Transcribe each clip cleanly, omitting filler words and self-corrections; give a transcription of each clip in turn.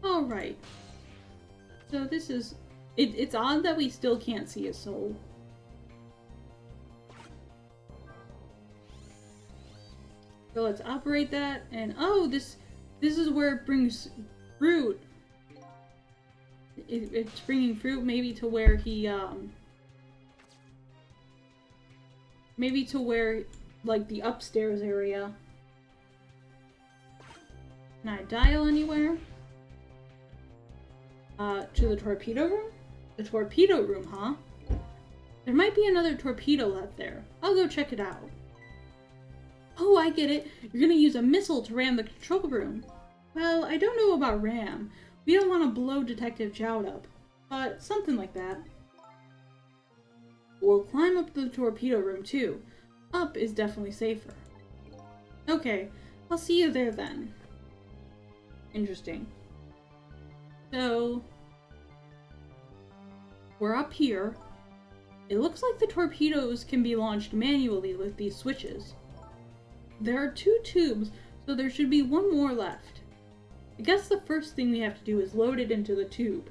Alright. So this is... It's odd that we still can't see his soul. So let's operate that, and oh, this is where it brings fruit. It's bringing fruit maybe to where he, maybe to where, like, the upstairs area. Can I dial anywhere? To the torpedo room? The torpedo room, huh? There might be another torpedo left there. I'll go check it out. Oh, I get it. You're gonna use a missile to ram the control room. Well, I don't know about ram. We don't want to blow Detective Jowd up, but something like that. We'll climb up the torpedo room too. Up is definitely safer. Okay, I'll see you there then. Interesting. So, we're up here. It looks like the torpedoes can be launched manually with these switches. There are 2 tubes, so there should be 1 more left. I guess the first thing we have to do is load it into the tube.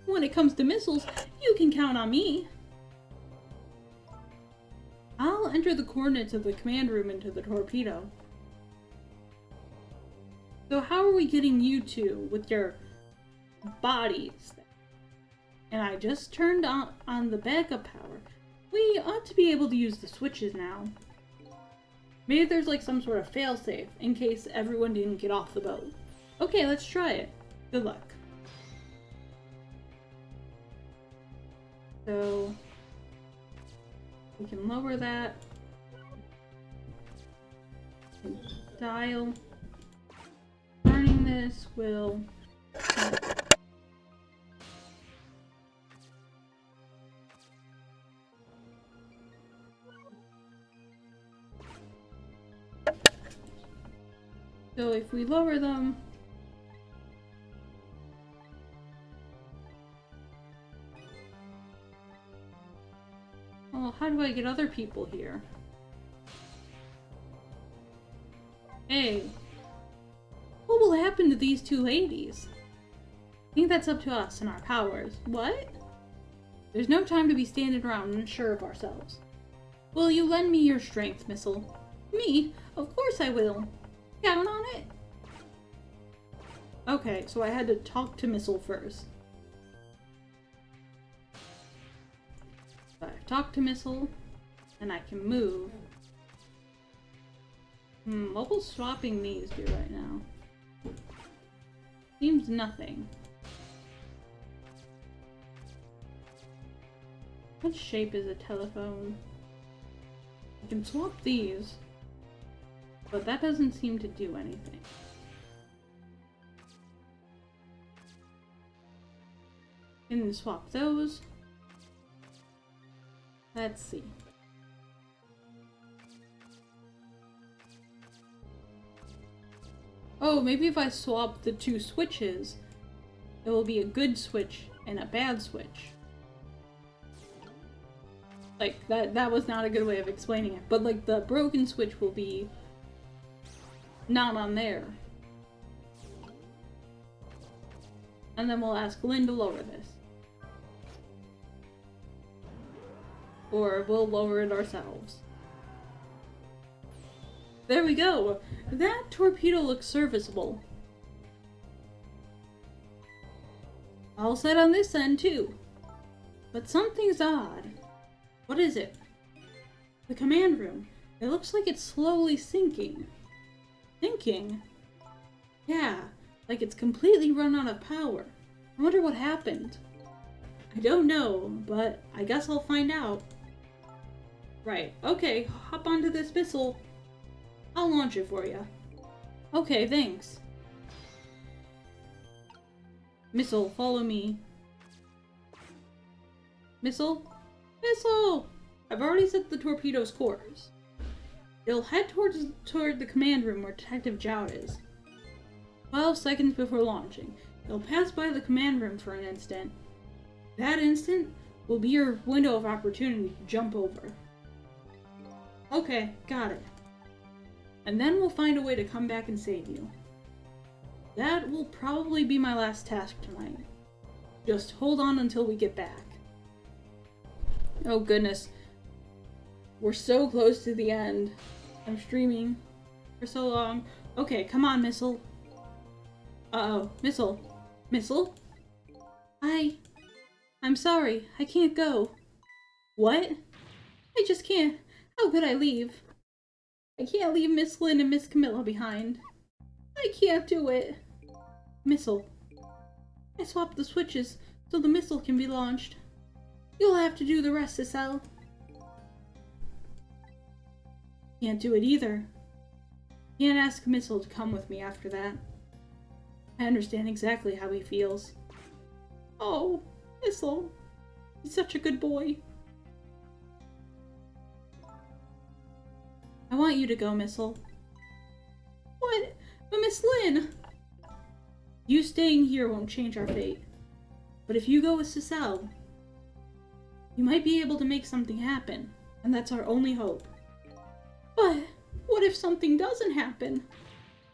When it comes to missiles, you can count on me. I'll enter the coordinates of the command room into the torpedo. So how are we getting you two with your bodies? And I just turned on the backup power. We ought to be able to use the switches now. Maybe there's like some sort of failsafe in case everyone didn't get off the boat. Okay, let's try it. Good luck. So we can lower that. Dial. Turning this will... So if we lower them... Well, how do I get other people here? Hey. What will happen to these 2 ladies? I think that's up to us and our powers. What? There's no time to be standing around unsure of ourselves. Will you lend me your strength, Missile? Me? Of course I will. Count on it. Okay, so I had to talk to Missile first. So I've talked to Missile, and I can move. What will swapping these do right now? Seems nothing. What shape is a telephone? I can swap these, but that doesn't seem to do anything. Can swap those. Let's see. Oh, maybe if I swap the 2 switches, it will be a good switch and a bad switch. Like, that was not a good way of explaining it, but like the broken switch will be not on there. And then we'll ask Lynn to lower this. Or we'll lower it ourselves. There we go! That torpedo looks serviceable. All set on this end too. But something's odd. What is it? The command room. It looks like it's slowly sinking. Sinking? Yeah, like it's completely run out of power. I wonder what happened. I don't know, but I guess I'll find out. Right, okay, hop onto this missile. I'll launch it for you. Okay, thanks. Missile, follow me. Missile? Missile! I've already set the torpedo's course. It'll head toward the command room where Detective Jowd is. 12 seconds before launching. It'll pass by the command room for an instant. That instant will be your window of opportunity to jump over. Okay, got it. And then we'll find a way to come back and save you. That will probably be my last task tonight. Just hold on until we get back. Oh goodness. We're so close to the end. I'm streaming for so long. Okay, come on, Missile. Uh-oh. Missile. Missile? I'm sorry. I can't go. What? I just can't. How could I leave? I can't leave Miss Lynn and Miss Camilla behind. I can't do it. Missile. I swapped the switches so the missile can be launched. You'll have to do the rest, Cecile. Can't do it either. Can't ask Missile to come with me after that. I understand exactly how he feels. Oh, Missile. He's such a good boy. I want you to go, Missile. What? But Miss Lynn! You staying here won't change our fate. But if you go with Cecile, you might be able to make something happen, and that's our only hope. But what if something doesn't happen?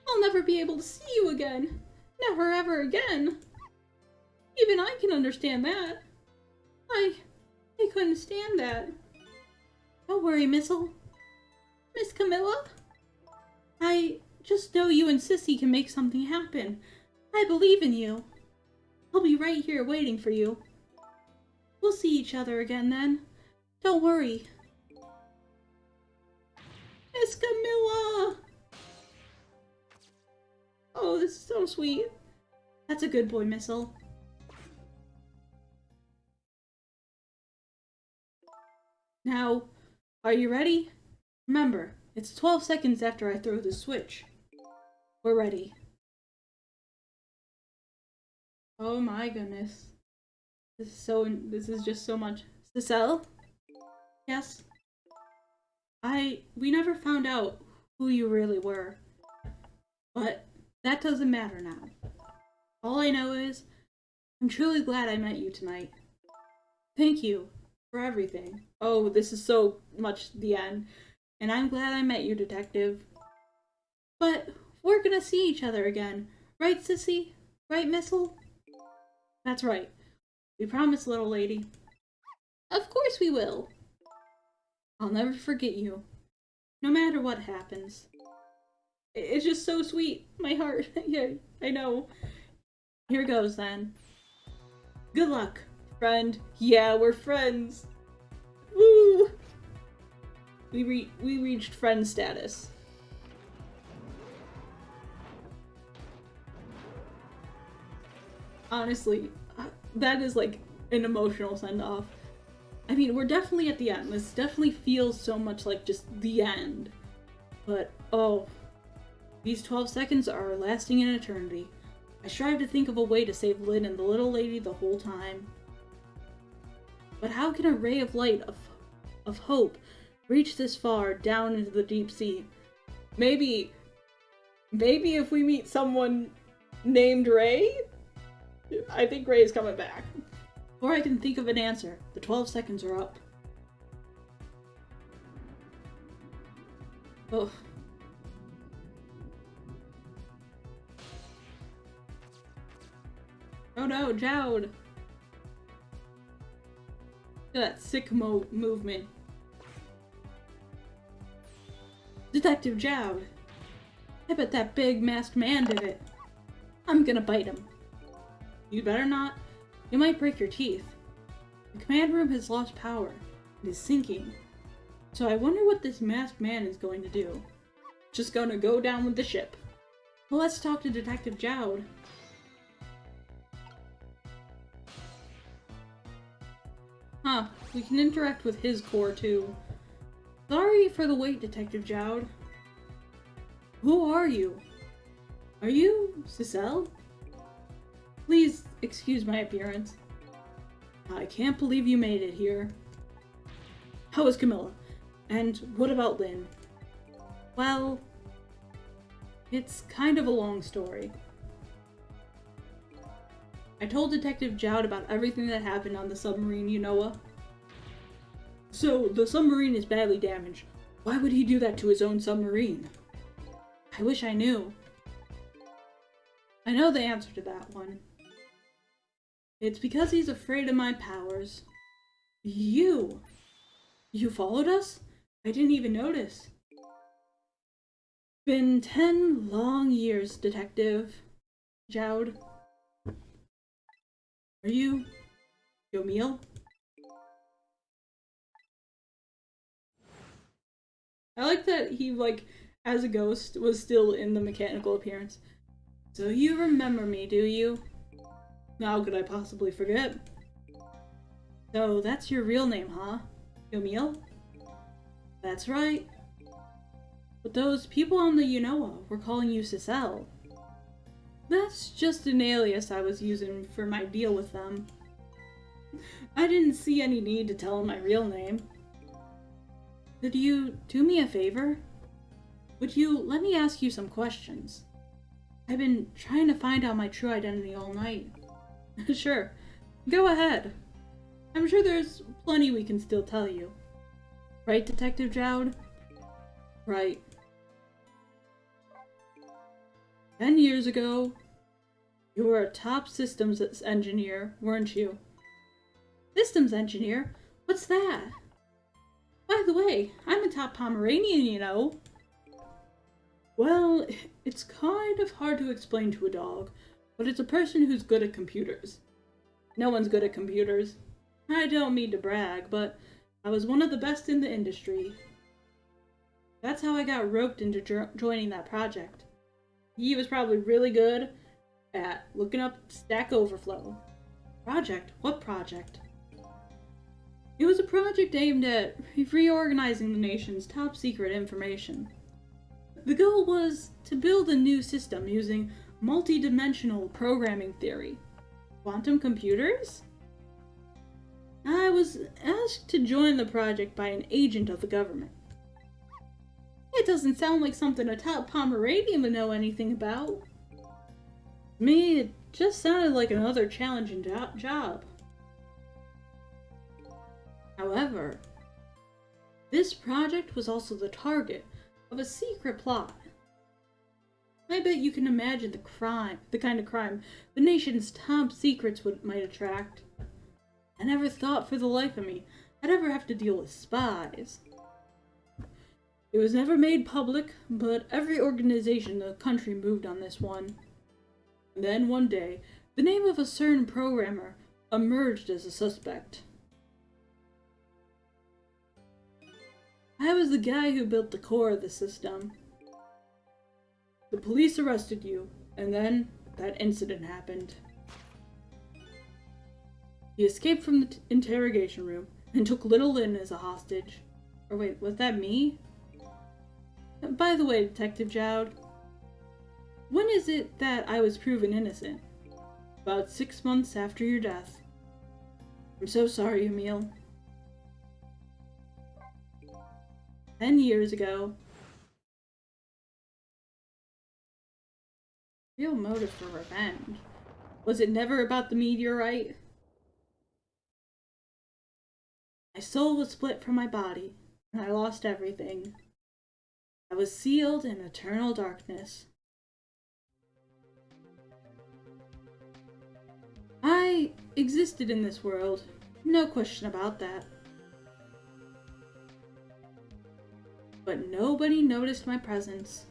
I'll never be able to see you again. Never ever again. Even I can understand that. I couldn't stand that. Don't worry, Missile. Miss Camilla? I just know you and Sissy can make something happen. I believe in you. I'll be right here waiting for you. We'll see each other again then. Don't worry. Miss Camilla! Oh, this is so sweet. That's a good boy, Missile. Now, are you ready? Remember, it's 12 seconds after I throw the switch. We're ready. Oh my goodness. This is just so much. Cecile? Yes? We never found out who you really were. But that doesn't matter now. All I know is, I'm truly glad I met you tonight. Thank you for everything. Oh, this is so much the end. And I'm glad I met you, Detective. But we're gonna see each other again. Right, Sissy? Right, Missile? That's right. We promise, little lady. Of course we will. I'll never forget you. No matter what happens. It's just so sweet. My heart. Yeah, I know. Here goes then. Good luck, friend. Yeah, we're friends. Woo! We reached friend status. Honestly, that is like an emotional send-off. I mean, we're definitely at the end. This definitely feels so much like just the end. But, oh, these 12 seconds are lasting an eternity. I strive to think of a way to save Lynn and the little lady the whole time. But how can a ray of light of hope reach this far down into the deep sea? Maybe if we meet someone named Ray? I think Ray is coming back. Before I can think of an answer, the 12 seconds are up. Oh. Oh no, Jowd! Look at that sick movement. Detective Jowd! I bet that big masked man did it. I'm gonna bite him. You better not. You might break your teeth. The command room has lost power. It is sinking. So I wonder what this masked man is going to do. Just gonna go down with the ship. Well, let's talk to Detective Jowd. Huh, we can interact with his core too. Sorry for the wait, Detective Jowd. Who are you? Are you Cecile? Please excuse my appearance. I can't believe you made it here. How is Camilla? And what about Lynn? Well, it's kind of a long story. I told Detective Jowd about everything that happened on the submarine, Unoa. So, the submarine is badly damaged. Why would he do that to his own submarine? I wish I knew. I know the answer to that one. It's because he's afraid of my powers. You! You followed us? I didn't even notice. Been 10 long years, Detective Jowd. Are you Yomiel? I like that he, like, as a ghost, was still in the mechanical appearance. So you remember me, do you? How could I possibly forget? So that's your real name, huh? Yomiel? That's right. But those people on the Unoa were calling you Sissel. That's just an alias I was using for my deal with them. I didn't see any need to tell them my real name. Could you do me a favor? Would you let me ask you some questions? I've been trying to find out my true identity all night. Sure, go ahead. I'm sure there's plenty we can still tell you. Right, Detective Jowd? Right. 10 years ago, you were a top systems engineer, weren't you? Systems engineer? What's that? By the way, I'm a top Pomeranian, you know. Well, it's kind of hard to explain to a dog, but it's a person who's good at computers. No one's good at computers. I don't mean to brag, but I was one of the best in the industry. That's how I got roped into joining that project. He was probably really good at looking up Stack Overflow. Project? What project? It was a project aimed at reorganizing the nation's top secret information. The goal was to build a new system using multi-dimensional programming theory. Quantum computers? I was asked to join the project by an agent of the government. It doesn't sound like something a top Pomeranian would know anything about. To me, it just sounded like another challenging job. However, this project was also the target of a secret plot. I bet you can imagine the kind of crime the nation's top secrets might attract. I never thought for the life of me I'd ever have to deal with spies. It was never made public, but every organization in the country moved on this one. And then one day, the name of a certain programmer emerged as a suspect. I was the guy who built the core of the system. The police arrested you, and then that incident happened. He escaped from the interrogation room and took little Lynn as a hostage. Or wait, was that me? By the way, Detective Jowd, when is it that I was proven innocent? About 6 months after your death. I'm so sorry, Emil. 10 years ago. Real motive for revenge. Was it never about the meteorite? My soul was split from my body, and I lost everything. I was sealed in eternal darkness. I existed in this world, no question about that. But nobody noticed my presence.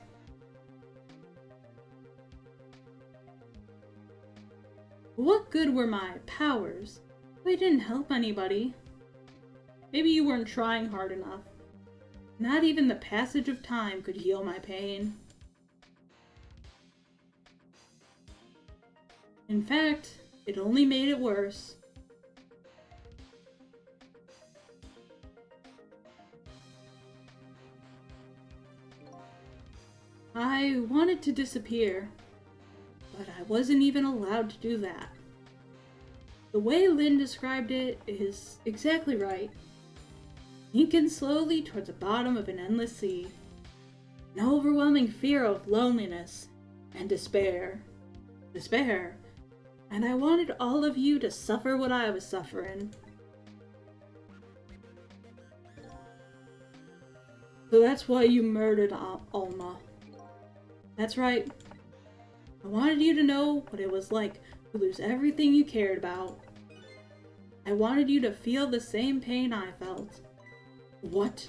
What good were my powers? They didn't help anybody. Maybe you weren't trying hard enough. Not even the passage of time could heal my pain. In fact, it only made it worse. I wanted to disappear, but I wasn't even allowed to do that. The way Lynn described it is exactly right. Sinking slowly towards the bottom of an endless sea. An overwhelming fear of loneliness and despair. Despair. And I wanted all of you to suffer what I was suffering. So that's why you murdered Alma. That's right. I wanted you to know what it was like to lose everything you cared about. I wanted you to feel the same pain I felt. What?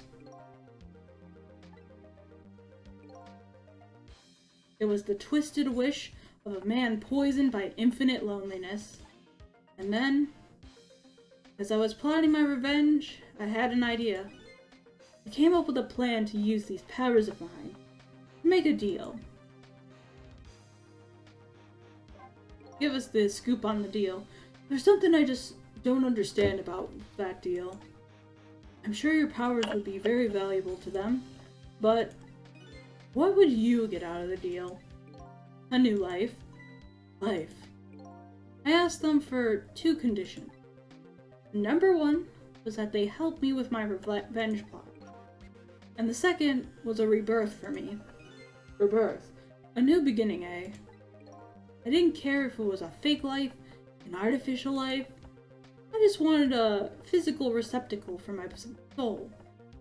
It was the twisted wish of a man poisoned by infinite loneliness. And then, as I was plotting my revenge, I had an idea. I came up with a plan to use these powers of mine to make a deal. Give us the scoop on the deal. There's something I just don't understand about that deal. I'm sure your powers would be very valuable to them, but what would you get out of the deal? A new life. Life. I asked them for 2 conditions. Number 1 was that they help me with my revenge plot. And the second was a rebirth for me. Rebirth. A new beginning, eh? I didn't care if it was a fake life, an artificial life. I just wanted a physical receptacle for my soul.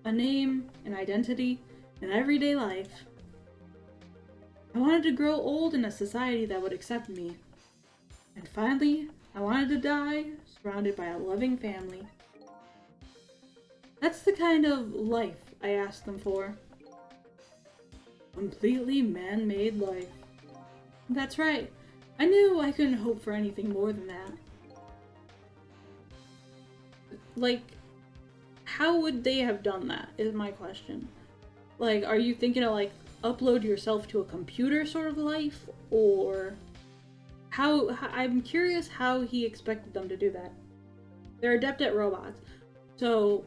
A name, an identity, an everyday life. I wanted to grow old in a society that would accept me. And finally, I wanted to die surrounded by a loving family. That's the kind of life I asked them for. Completely man-made life. That's right. I knew I couldn't hope for anything more than that. Like, how would they have done that, is my question. Like, are you thinking of, like, upload yourself to a computer sort of life? Or I'm curious how he expected them to do that. They're adept at robots. So,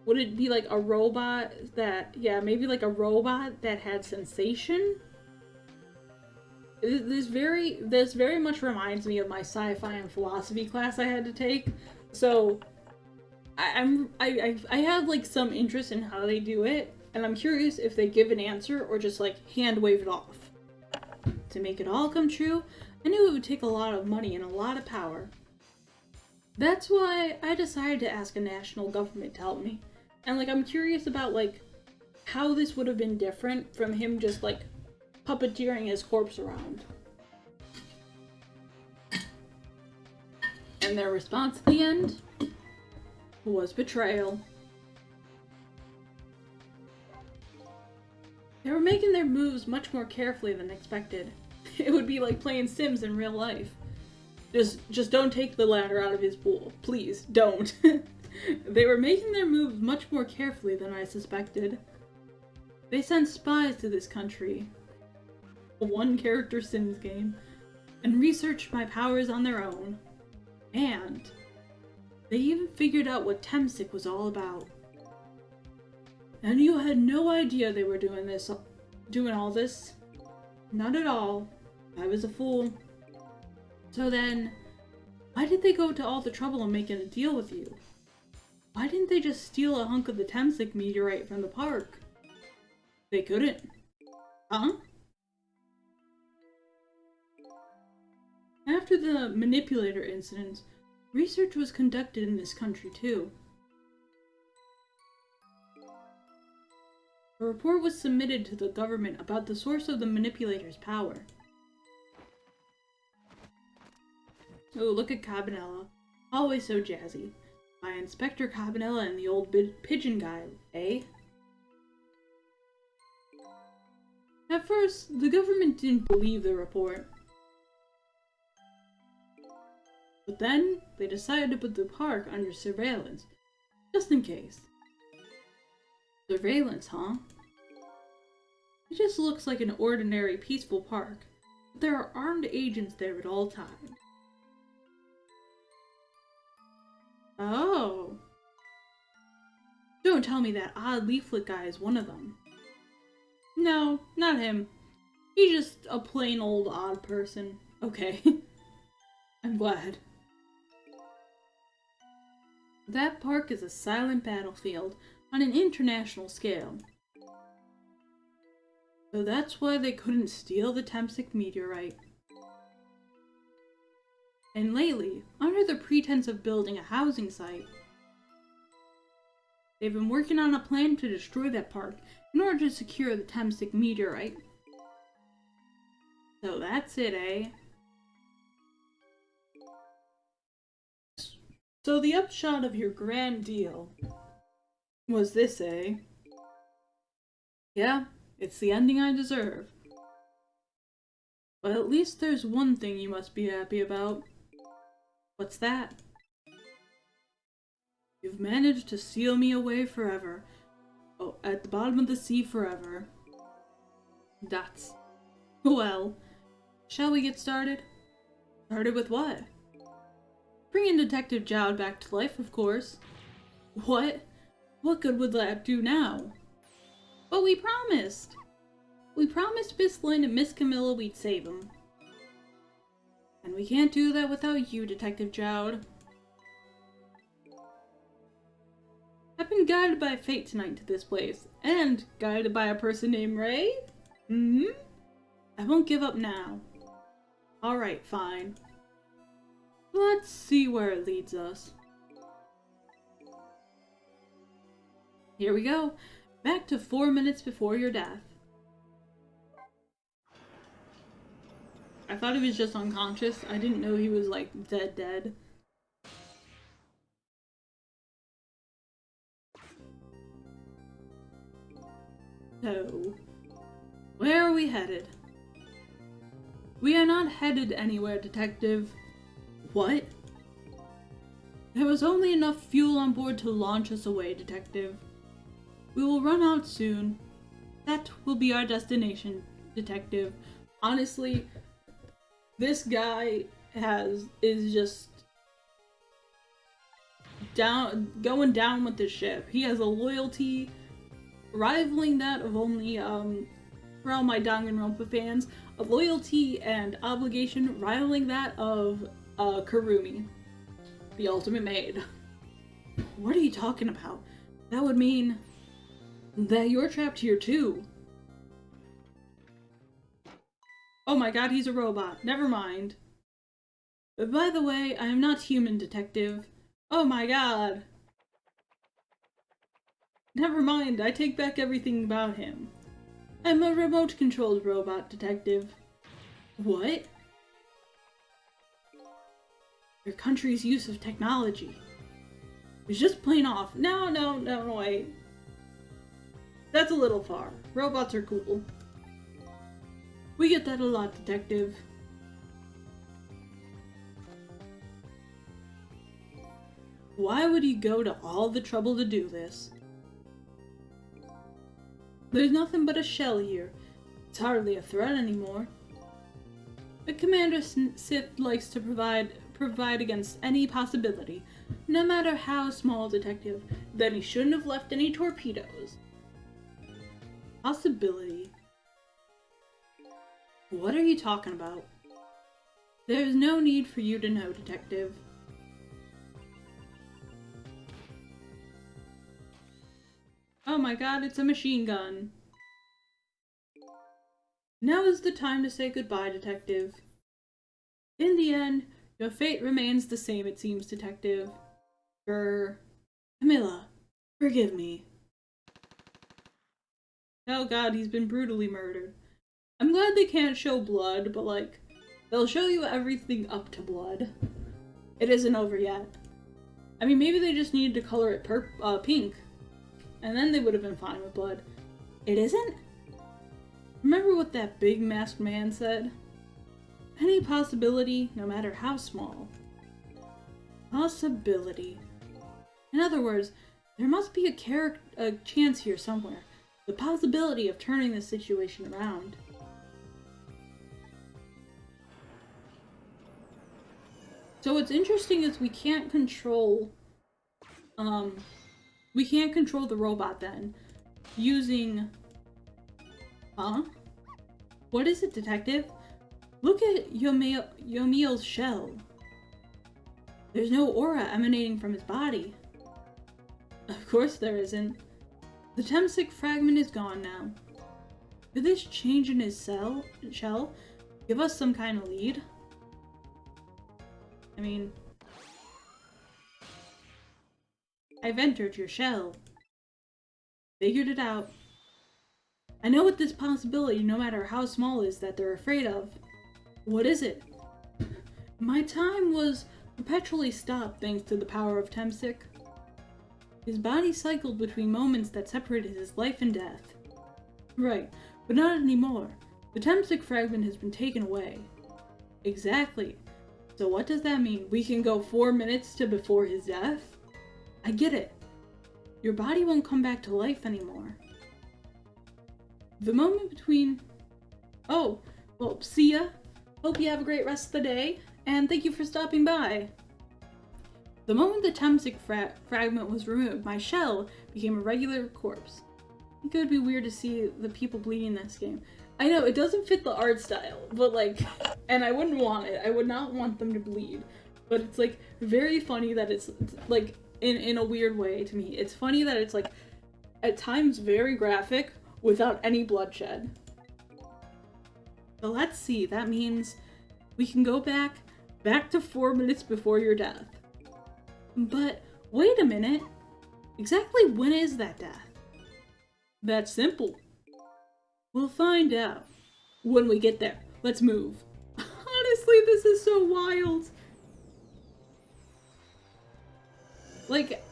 would it be like a robot that, maybe like a robot that had sensation? This very much reminds me of my sci-fi and philosophy class I had to take. So, I have like some interest in how they do it, and I'm curious if they give an answer or just like hand wave it off. To make it all come true, I knew it would take a lot of money and a lot of power. That's why I decided to ask a national government to help me. And like I'm curious about like how this would have been different from him just like puppeteering his corpse around. And their response at the end was betrayal. They were making their moves much more carefully than expected. It would be like playing Sims in real life. Just don't take the ladder out of his pool. Please, don't. They were making their moves much more carefully than I suspected. They sent spies to this country, a one-character Sims game, and researched my powers on their own. And they even figured out what Temsic was all about. And you had no idea they were doing all this? Not at all. I was a fool. So then, why did they go to all the trouble of making a deal with you? Why didn't they just steal a hunk of the Temsic meteorite from the park? They couldn't. Huh? After the manipulator incidents, research was conducted in this country too. A report was submitted to the government about the source of the manipulator's power. Oh, look at Cabanela. Always so jazzy. By Inspector Cabanela and the old pigeon guy, eh? At first, the government didn't believe the report. But then, they decided to put the park under surveillance, just in case. Surveillance, huh? It just looks like an ordinary, peaceful park, but there are armed agents there at all times. Oh. Don't tell me that odd leaflet guy is one of them. No, not him. He's just a plain old odd person. Okay. I'm glad. That park is a silent battlefield on an international scale. So that's why they couldn't steal the Temsic meteorite. And lately, under the pretense of building a housing site, they've been working on a plan to destroy that park in order to secure the Temsic meteorite. So that's it, eh? So the upshot of your grand deal was this, eh? Yeah, it's the ending I deserve. But at least there's one thing you must be happy about. What's that? You've managed to seal me away forever. Oh, at the bottom of the sea forever. That's... Well, shall we get started? Started with what? Bringing Detective Jowd back to life, of course. What? What good would that do now? But we promised! We promised Miss Lynn and Miss Camilla we'd save him. And we can't do that without you, Detective Jowd. I've been guided by fate tonight to this place, and guided by a person named Ray? I won't give up now. Alright, fine. Let's see where it leads us. Here we go. Back to 4 minutes before your death. I thought he was just unconscious. I didn't know he was, like, dead. So, where are we headed? We are not headed anywhere, Detective. What? There was only enough fuel on board to launch us away, Detective. We will run out soon. That will be our destination, Detective. Honestly, this guy is just going down with the ship. He has a loyalty rivaling that of only for all my Danganronpa fans, a loyalty and obligation rivaling that of Kurumi, the ultimate maid. What are you talking about? That would mean that you're trapped here too. Oh my god, he's a robot. Never mind. But by the way, I am not human, Detective. Oh my god. Never mind, I take back everything about him. I'm a remote-controlled robot, Detective. What? Your country's use of technology. It's just plain off. No, wait. That's a little far. Robots are cool. We get that a lot, Detective. Why would he go to all the trouble to do this? There's nothing but a shell here. It's hardly a threat anymore. But Commander Sith likes to provide against any possibility, no matter how small, Detective. Then he shouldn't have left any torpedoes. Possibility? What are you talking about? There's no need for you to know, Detective. Oh my god, it's a machine gun. Now is the time to say goodbye, Detective. In the end, your fate remains the same, it seems, Detective. Camilla, forgive me. Oh god, he's been brutally murdered. I'm glad they can't show blood, but like, they'll show you everything up to blood. It isn't over yet. I mean, maybe they just needed to color it pink, and then they would have been fine with blood. It isn't? Remember what that big masked man said? Any possibility, no matter how small. Possibility. In other words, there must be a chance here somewhere. The possibility of turning this situation around. So what's interesting is we can't control the robot then using What is it, Detective? Look at Yomiel's shell. There's no aura emanating from his body. Of course there isn't. The Temsic fragment is gone now. Could this change in his shell give us some kind of lead? I mean, I've entered your shell. Figured it out. I know what this possibility, no matter how small, is that they're afraid of. What is it? My time was perpetually stopped thanks to the power of Temsik. His body cycled between moments that separated his life and death. Right, but not anymore. The Temsik fragment has been taken away. Exactly. So what does that mean? We can go 4 minutes to before his death? I get it. Your body won't come back to life anymore. The moment between... Oh, well, see ya. Hope you have a great rest of the day, and thank you for stopping by. The moment the Temsik fragment was removed, my shell became a regular corpse. I think it would be weird to see the people bleeding in this game. I know, it doesn't fit the art style, but like, and I wouldn't want it. I would not want them to bleed. But it's like, very funny that it's like, in a weird way to me. It's funny that it's like, at times very graphic, without any bloodshed. So let's see, that means we can go back to 4 minutes before your death. But wait a minute, exactly when is that death? That's simple. We'll find out when we get there. Let's move. Honestly, this is so wild. Like,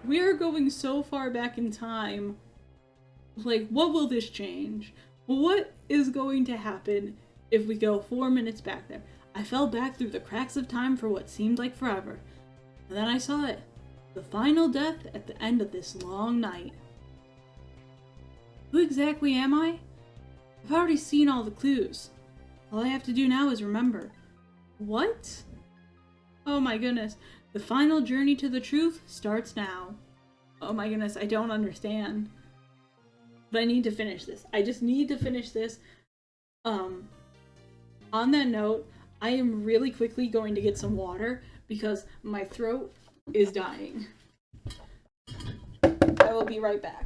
we are going so far back in time. Like, what will this change? What is going to happen if we go 4 minutes back there? I fell back through the cracks of time for what seemed like forever. And then I saw it. The final death at the end of this long night. Who exactly am I? I've already seen all the clues. All I have to do now is remember. What? Oh my goodness. The final journey to the truth starts now. Oh my goodness, I don't understand. But I need to finish this. I just need to finish this. On that note, I am really quickly going to get some water because my throat is dying. I will be right back.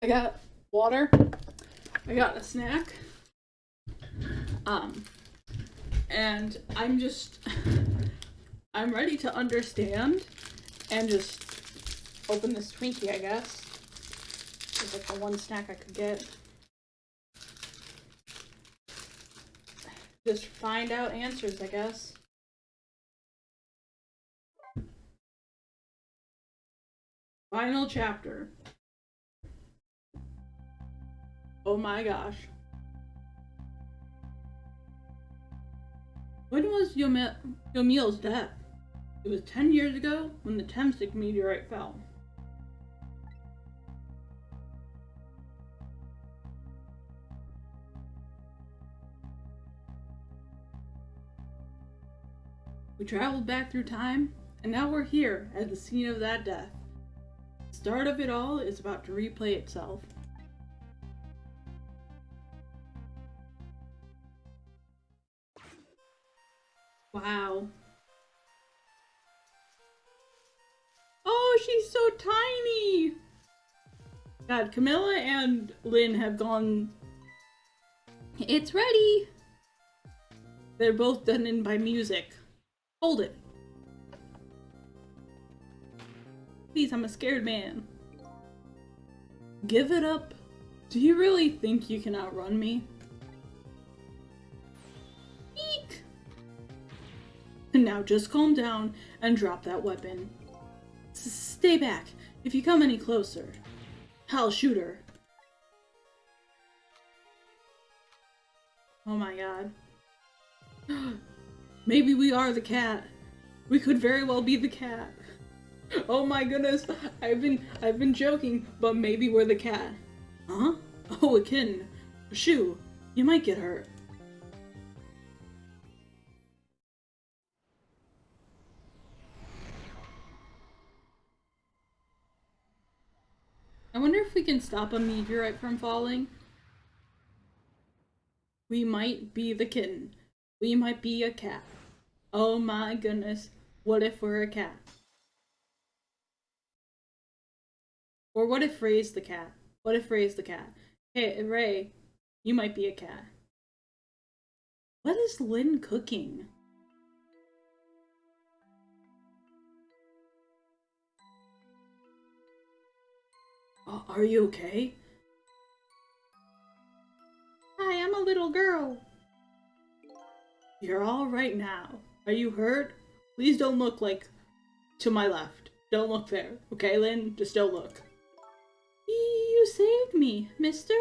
I got water. I got a snack. And I'm ready to understand and just open this Twinkie, I guess. It's like the one snack I could get. Just find out answers, I guess. Final chapter. Oh my gosh. When was Yomiel's death? It was 10 years ago when the Temsik meteorite fell. We traveled back through time, and now we're here at the scene of that death. The start of it all is about to replay itself. Wow. Oh, she's so tiny! God, Camilla and Lynn have gone... It's ready! They're both done in by music. Hold it. Please, I'm a scared man. Give it up. Do you really think you can outrun me? Eek! Now just calm down and drop that weapon. Stay back. If you come any closer, I'll shoot her. Oh my god. Maybe we are the cat. We could very well be the cat. Oh my goodness, I've been joking, but maybe we're the cat. Huh? Oh, a kitten. Shoo, you might get hurt. I wonder if we can stop a meteorite from falling. We might be the kitten. We might be a cat. Oh my goodness, what if we're a cat? Or what if Ray's the cat? What if Ray's the cat? Hey, Ray, you might be a cat. What is Lynn cooking? Are you okay? Hi, I'm a little girl. You're all right now. Are you hurt? Please don't look to my left. Don't look there. Okay, Lynn? Just don't look. You saved me, mister.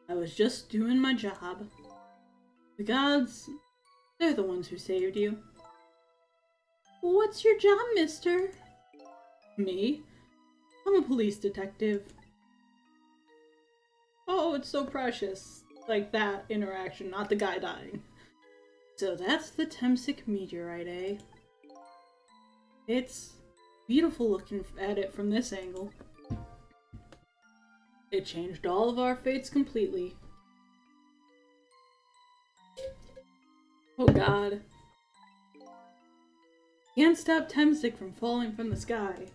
I was just doing my job. The gods, they're the ones who saved you. What's your job, mister? Me? I'm a police detective. Oh, it's so precious. Like that interaction, not the guy dying. So that's the Temsic meteorite, eh? It's beautiful looking at it from this angle. It changed all of our fates completely. Oh god. Can't stop Temsic from falling from the sky.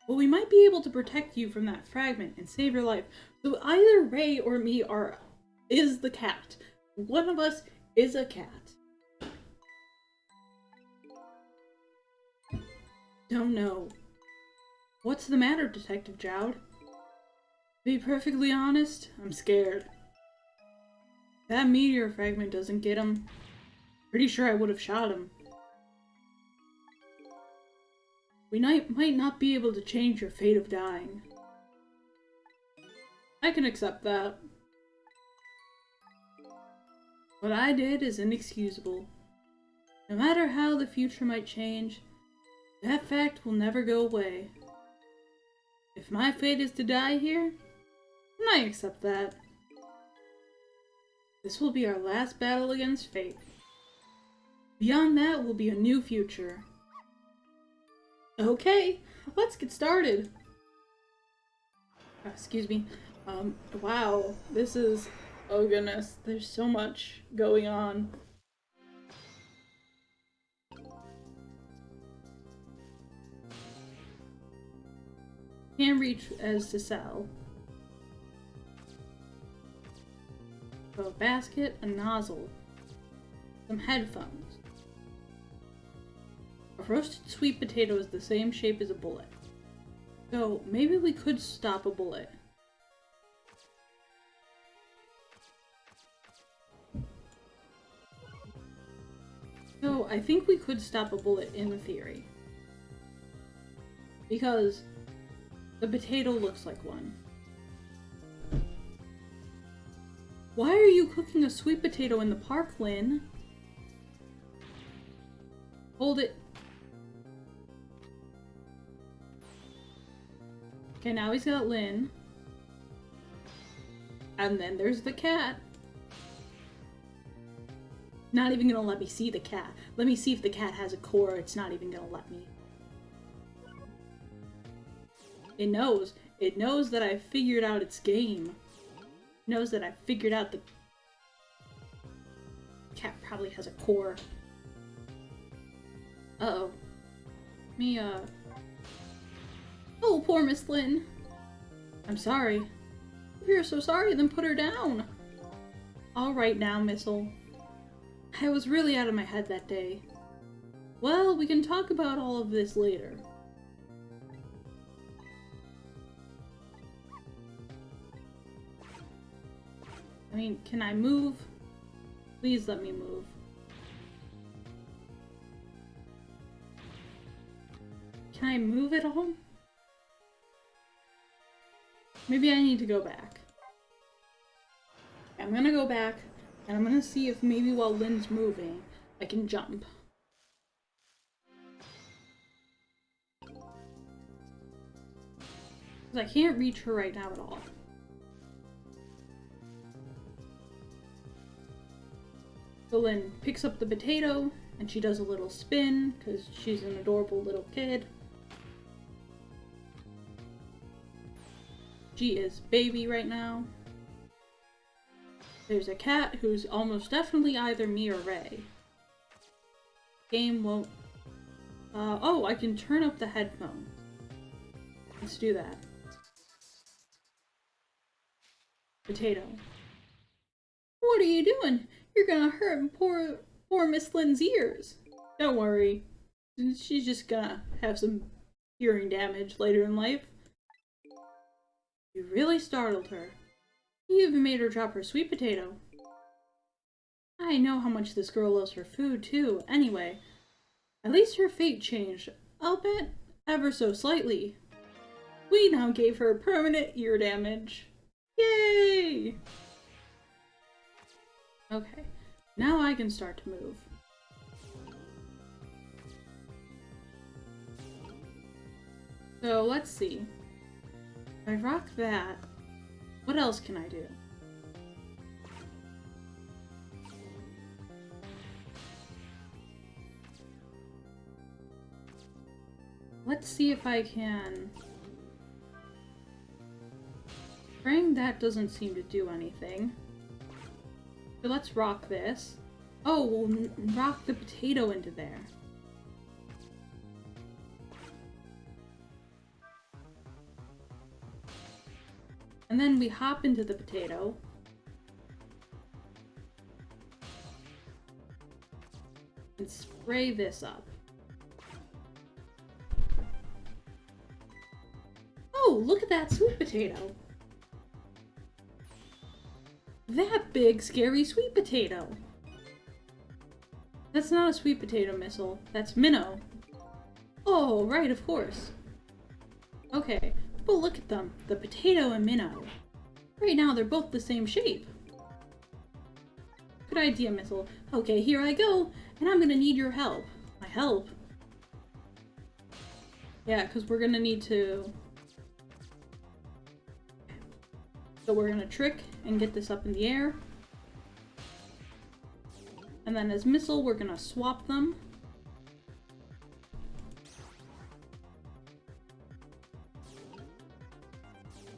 But we might be able to protect you from that fragment and save your life. So either Ray or me is the cat. One of us is a cat. Don't know. What's the matter, Detective Jowd? To be perfectly honest, I'm scared. If that meteor fragment doesn't get him, pretty sure I would have shot him. We might not be able to change your fate of dying. I can accept that. What I did is inexcusable. No matter how the future might change, that fact will never go away. If my fate is to die here, then I accept that. This will be our last battle against fate. Beyond that will be a new future. Okay, let's get started. Excuse me. Wow, this is... Oh goodness, there's so much going on. Can't reach as to sell. So a basket, a nozzle, some headphones. A roasted sweet potato is the same shape as a bullet. So maybe we could stop a bullet. So I think we could stop a bullet in theory. Because the potato looks like one. Why are you cooking a sweet potato in the park, Lynn? Hold it. Okay, now he's got Lynn. And then there's the cat. Not even gonna let me see the cat. Let me see if the cat has a core. It's not even gonna let me. It knows. It knows that I figured out its game. It knows that I figured out the cat probably has a core. Uh-oh. Me, Oh, poor Miss Lynn. I'm sorry. If you're so sorry, then put her down. Alright now, Missile. I was really out of my head that day. Well, we can talk about all of this later. I mean, can I move? Please let me move. Can I move at all? Maybe I need to go back. I'm gonna go back, and I'm gonna see if maybe while Lynn's moving, I can jump. Because I can't reach her right now at all. So Lynn picks up the potato, and she does a little spin, because she's an adorable little kid. She is baby right now. There's a cat who's almost definitely either me or Ray. Game won't... oh, I can turn up the headphones. Let's do that. Potato. What are you doing? You're gonna hurt poor Miss Lynn's ears. Don't worry. She's just gonna have some hearing damage later in life. You really startled her. You even made her drop her sweet potato. I know how much this girl loves her food, too. Anyway, at least her fate changed. I'll bet ever so slightly. We now gave her permanent ear damage. Yay! Okay, now I can start to move. So, let's see. If I rock that, what else can I do? Let's see if I can... Spraying that doesn't seem to do anything. So let's rock this. Oh, we'll rock the potato into there. And then we hop into the potato. And spray this up. Oh, look at that sweet potato! That big, scary sweet potato! That's not a sweet potato missile, that's Minnow. Oh, right, of course. Okay, but look at them, the potato and Minnow. Right now, they're both the same shape. Good idea, Missile. Okay, here I go, and I'm gonna need your help. My help? Yeah, because we're gonna need to... So we're gonna trick and get this up in the air. And then as Missile, we're gonna swap them.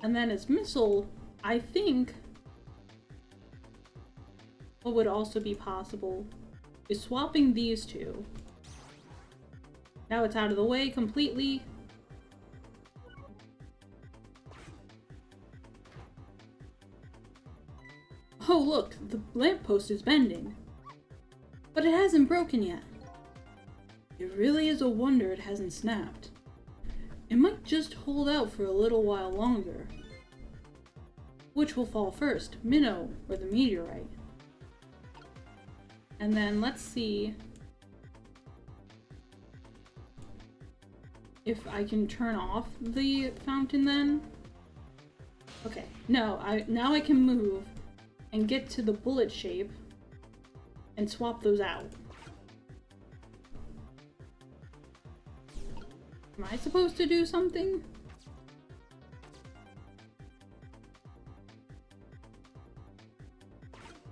And then as Missile, I think what would also be possible is swapping these two. Now it's out of the way completely. Oh look, the lamppost is bending. But it hasn't broken yet. It really is a wonder it hasn't snapped. It might just hold out for a little while longer. Which will fall first, Minnow or the meteorite? And then let's see if I can turn off the fountain then. Okay, no, now I can move and get to the bullet shape and swap those out. Am I supposed to do something?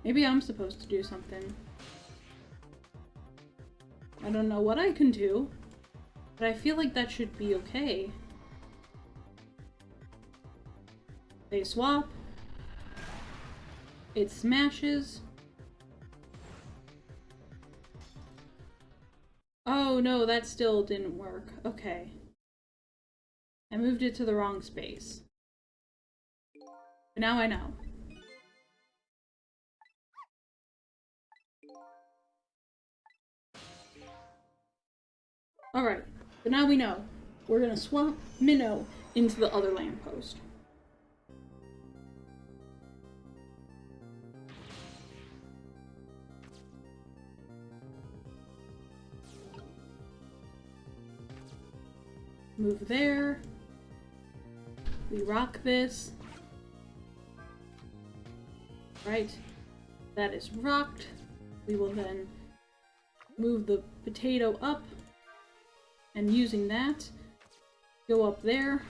Maybe I'm supposed to do something. I don't know what I can do, but I feel like that should be okay. They swap. It smashes. Oh no, that still didn't work. Okay. I moved it to the wrong space. But now I know. Alright, but now we know. We're gonna swap Minnow into the other lamppost. Move there. We rock this. Right. That is rocked. We will then move the potato up. And using that, go up there.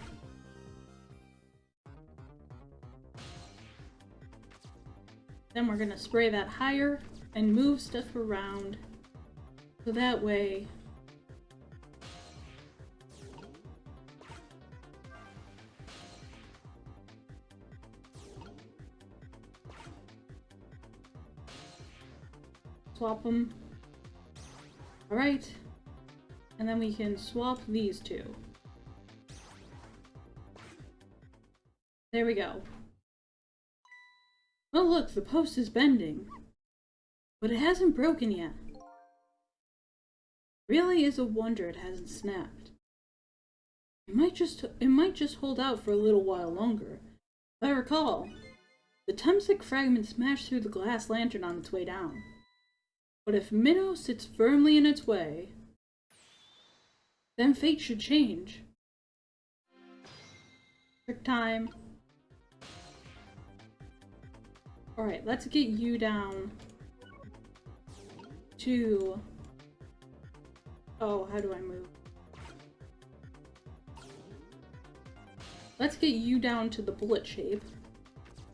Then we're gonna spray that higher and move stuff around. So that way... Swap them. Alright. And then we can swap these two. There we go. Oh look, the post is bending. But it hasn't broken yet. Really is a wonder it hasn't snapped. It might just hold out for a little while longer. If I recall, the Temsic fragment smashed through the glass lantern on its way down. But if Minnow sits firmly in its way, then fate should change. Trick time. Alright, let's get you down to... Oh, how do I move? Let's get you down to the bullet shape.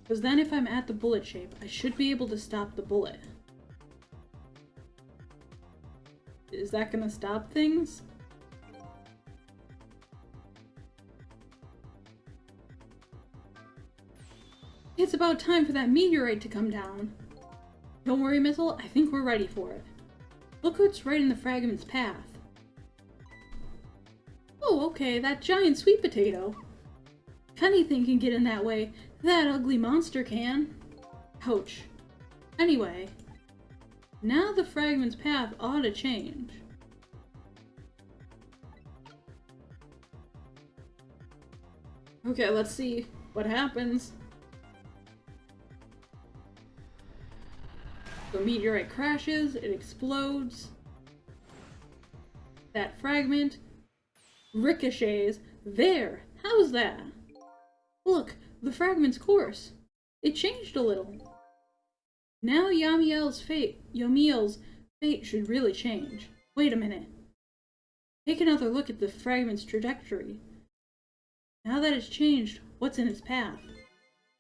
Because then if I'm at the bullet shape, I should be able to stop the bullet. Is that gonna stop things? It's about time for that meteorite to come down. Don't worry, Missile, I think we're ready for it. Look what's right in the fragment's path. Oh, okay, that giant sweet potato. If anything can get in that way, that ugly monster can. Ouch. Anyway, now the fragment's path ought to change. Okay, let's see what happens. The meteorite crashes, it explodes. That fragment ricochets. There! How's that? Look, the fragment's course. It changed a little. Now Yamiel's fate should really change. Wait a minute. Take another look at the fragment's trajectory. Now that it's changed, what's in its path?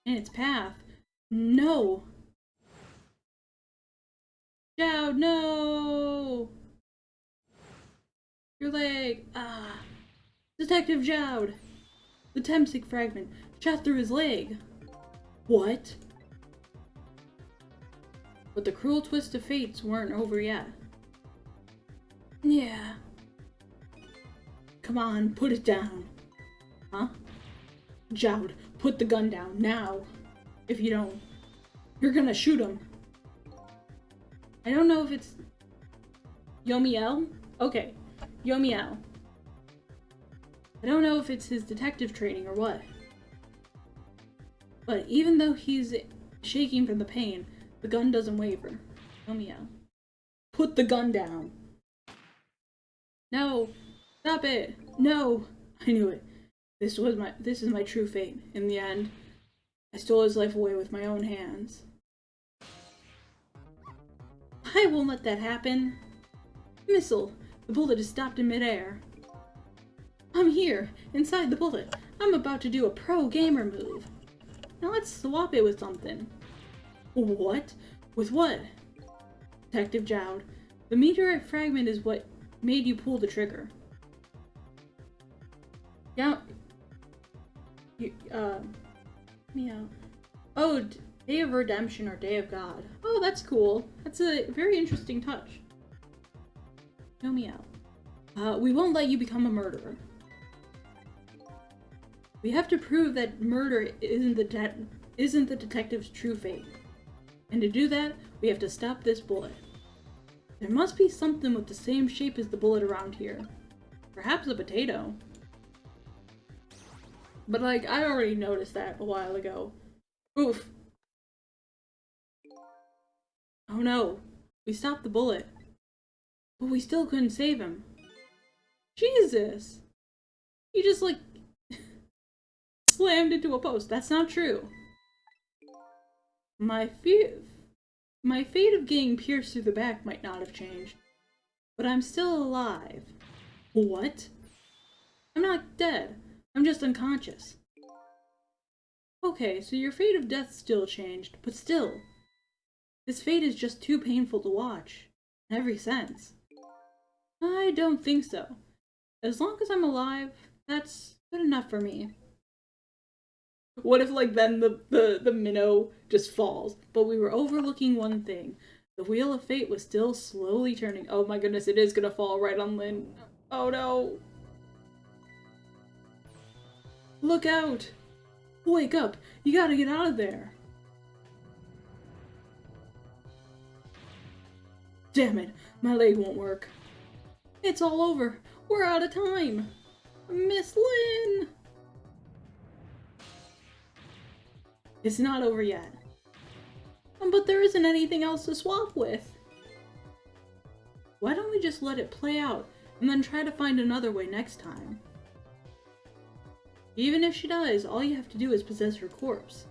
In its path? No! Jowd, no! Your leg! Ah! Detective Jowd! The Temsic fragment shot through his leg! What? But the cruel twist of fates weren't over yet. Yeah. Come on, put it down. Huh? Jowd, put the gun down, now. If you don't, you're gonna shoot him. I don't know if it's... Yomiel? Okay, Yomiel. I don't know if it's his detective training or what. But even though he's shaking from the pain, the gun doesn't waver. Yomiel. Put the gun down. No! Stop it! No! I knew it. This is my true fate. In the end, I stole his life away with my own hands. I won't let that happen. Missile, the bullet is stopped in midair. I'm here, inside the bullet. I'm about to do a pro gamer move. Now let's swap it with something. What? With what? Detective Jowd, the meteorite fragment is what made you pull the trigger. Yeah. Meow. Oh, Day of Redemption or Day of God. Oh, that's cool. That's a very interesting touch. No meow. We won't let you become a murderer. We have to prove that murder isn't the detective's true fate. And to do that, we have to stop this bullet. There must be something with the same shape as the bullet around here. Perhaps a potato. But like, I already noticed that a while ago. Oof. Oh no, we stopped the bullet. But we still couldn't save him. Jesus! He just like slammed into a post. That's not true. My fate of getting pierced through the back might not have changed. But I'm still alive. What? I'm not dead. I'm just unconscious. Okay, so your fate of death still changed, but still, His fate is just too painful to watch. In every sense. I don't think so. As long as I'm alive, that's good enough for me. What if, like, then the minnow just falls? But we were overlooking one thing. The wheel of fate was still slowly turning. Oh my goodness, it is gonna fall right on Lynn. Oh no. Look out! Wake up! You gotta get out of there! Damn it, my leg won't work. It's all over. We're out of time. Miss Lynn! It's not over yet. But there isn't anything else to swap with. Why don't we just let it play out and then try to find another way next time? Even if she dies, all you have to do is possess her corpse.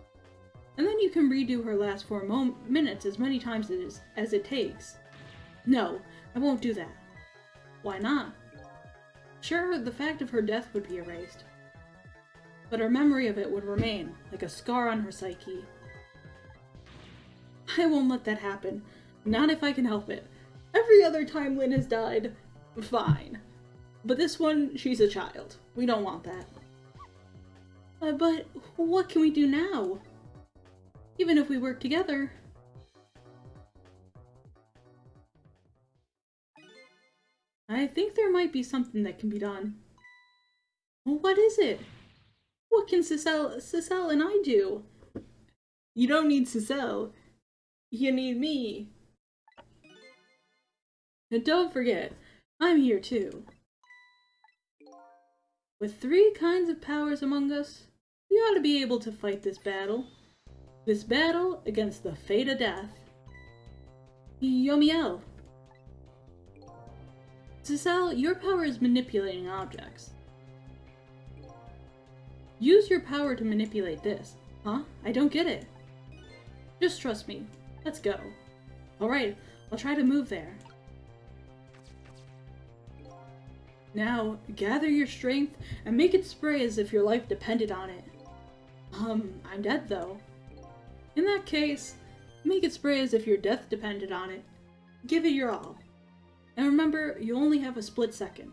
And then you can redo her last 4 minutes as many times as it takes. No, I won't do that. Why not? Sure, the fact of her death would be erased, but her memory of it would remain, like a scar on her psyche. I won't let that happen. Not if I can help it. Every other time Lynn has died, fine. But this one, she's a child. We don't want that. But what can we do now? Even if we work together. I think there might be something that can be done. Well, what is it? What can Cecile and I do? You don't need Cecile. You need me. And don't forget, I'm here too. With 3 kinds of powers among us, we ought to be able to fight this battle. This battle against the fate of death. Yomiel. Cecile, your power is manipulating objects. Use your power to manipulate this. Huh? I don't get it. Just trust me. Let's go. Alright, I'll try to move there. Now, gather your strength and make it spray as if your life depended on it. I'm dead though. In that case, make it spray as if your death depended on it. Give it your all. And remember, you only have a split second.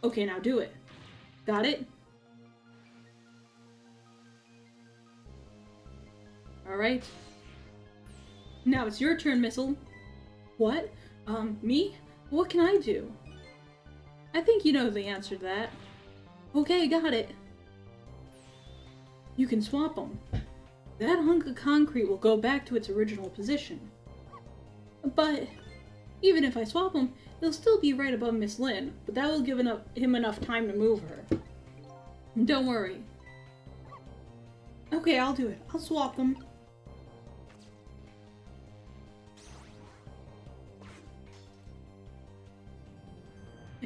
Okay, now do it. Got it? Alright. Now it's your turn, Missile. What? Me? What can I do? I think you know the answer to that. Okay, got it. You can swap them. That hunk of concrete will go back to its original position. But even if I swap him, he'll still be right above Miss Lynn, but that will give him enough time to move her. Don't worry. Okay, I'll do it. I'll swap them.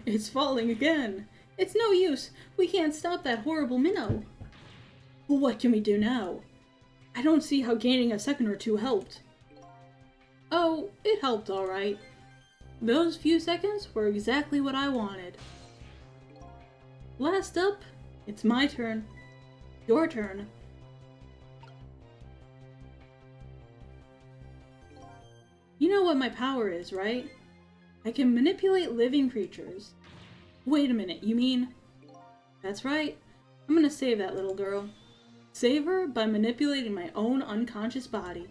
It's falling again. It's no use. We can't stop that horrible minnow. What can we do now? I don't see how gaining a second or 2 helped. Oh, it helped alright. Those few seconds were exactly what I wanted. Last up, it's my turn. Your turn. You know what my power is, right? I can manipulate living creatures. Wait a minute, you mean? That's right. I'm gonna save that little girl. Save her by manipulating my own unconscious body.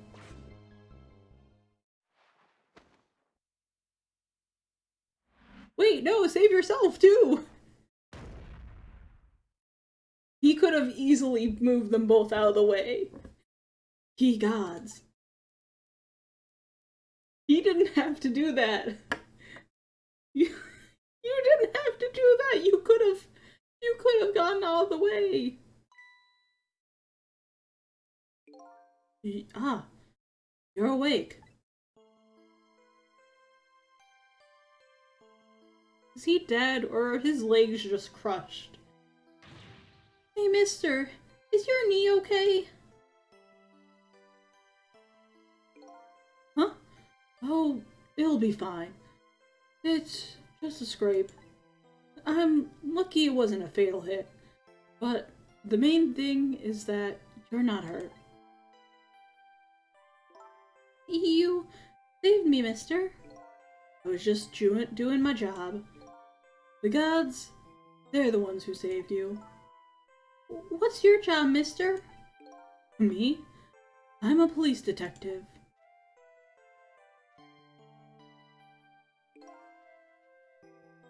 Wait, no, save yourself too! He could have easily moved them both out of the way. Ye gods. He didn't have to do that. You didn't have to do that. You could have gotten out of the way. Ah, you're awake. Is he dead or are his legs just crushed? Hey, mister, is your knee okay? Huh? Oh, it'll be fine. It's just a scrape. I'm lucky it wasn't a fatal hit, but the main thing is that you're not hurt. You saved me, mister. I was just doing my job. The gods, they're the ones who saved you. What's your job, mister? Me? I'm a police detective.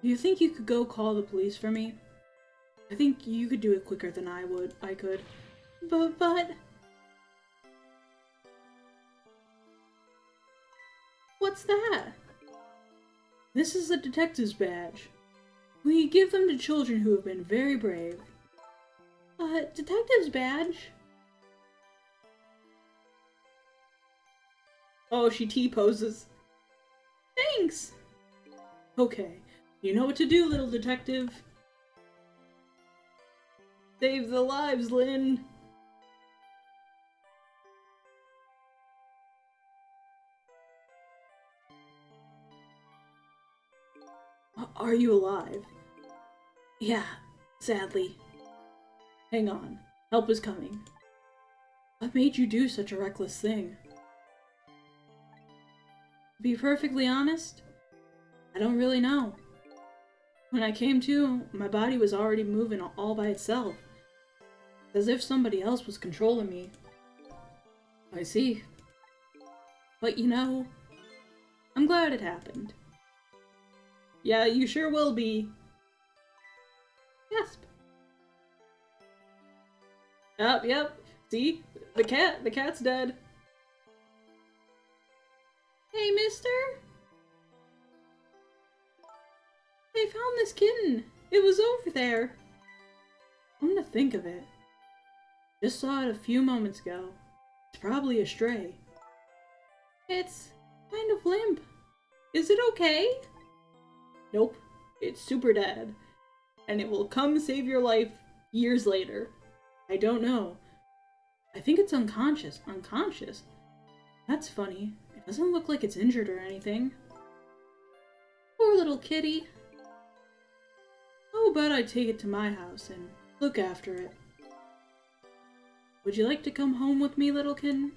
Do you think you could go call the police for me? I think you could do it quicker than I could. But... What's that? This is a detective's badge. We give them to children who have been very brave. Detective's badge? Oh, she T-poses. Thanks! Okay, you know what to do, little detective. Save the lives, Lynn! Are you alive? Yeah, sadly. Hang on, help is coming. What made you do such a reckless thing? To be perfectly honest, I don't really know. When I came to, my body was already moving all by itself. As if somebody else was controlling me. I see. But you know, I'm glad it happened. Yeah, you sure will be. Gasp. Yep. See? The cat's dead. Hey, mister? I found this kitten. It was over there. Come to think of it. Just saw it a few moments ago. It's probably a stray. It's kind of limp. Is it okay? Nope. It's super dead. And it will come save your life years later. I don't know. I think it's unconscious. Unconscious? That's funny. It doesn't look like it's injured or anything. Poor little kitty. How about I take it to my house and look after it? Would you like to come home with me, little kitten?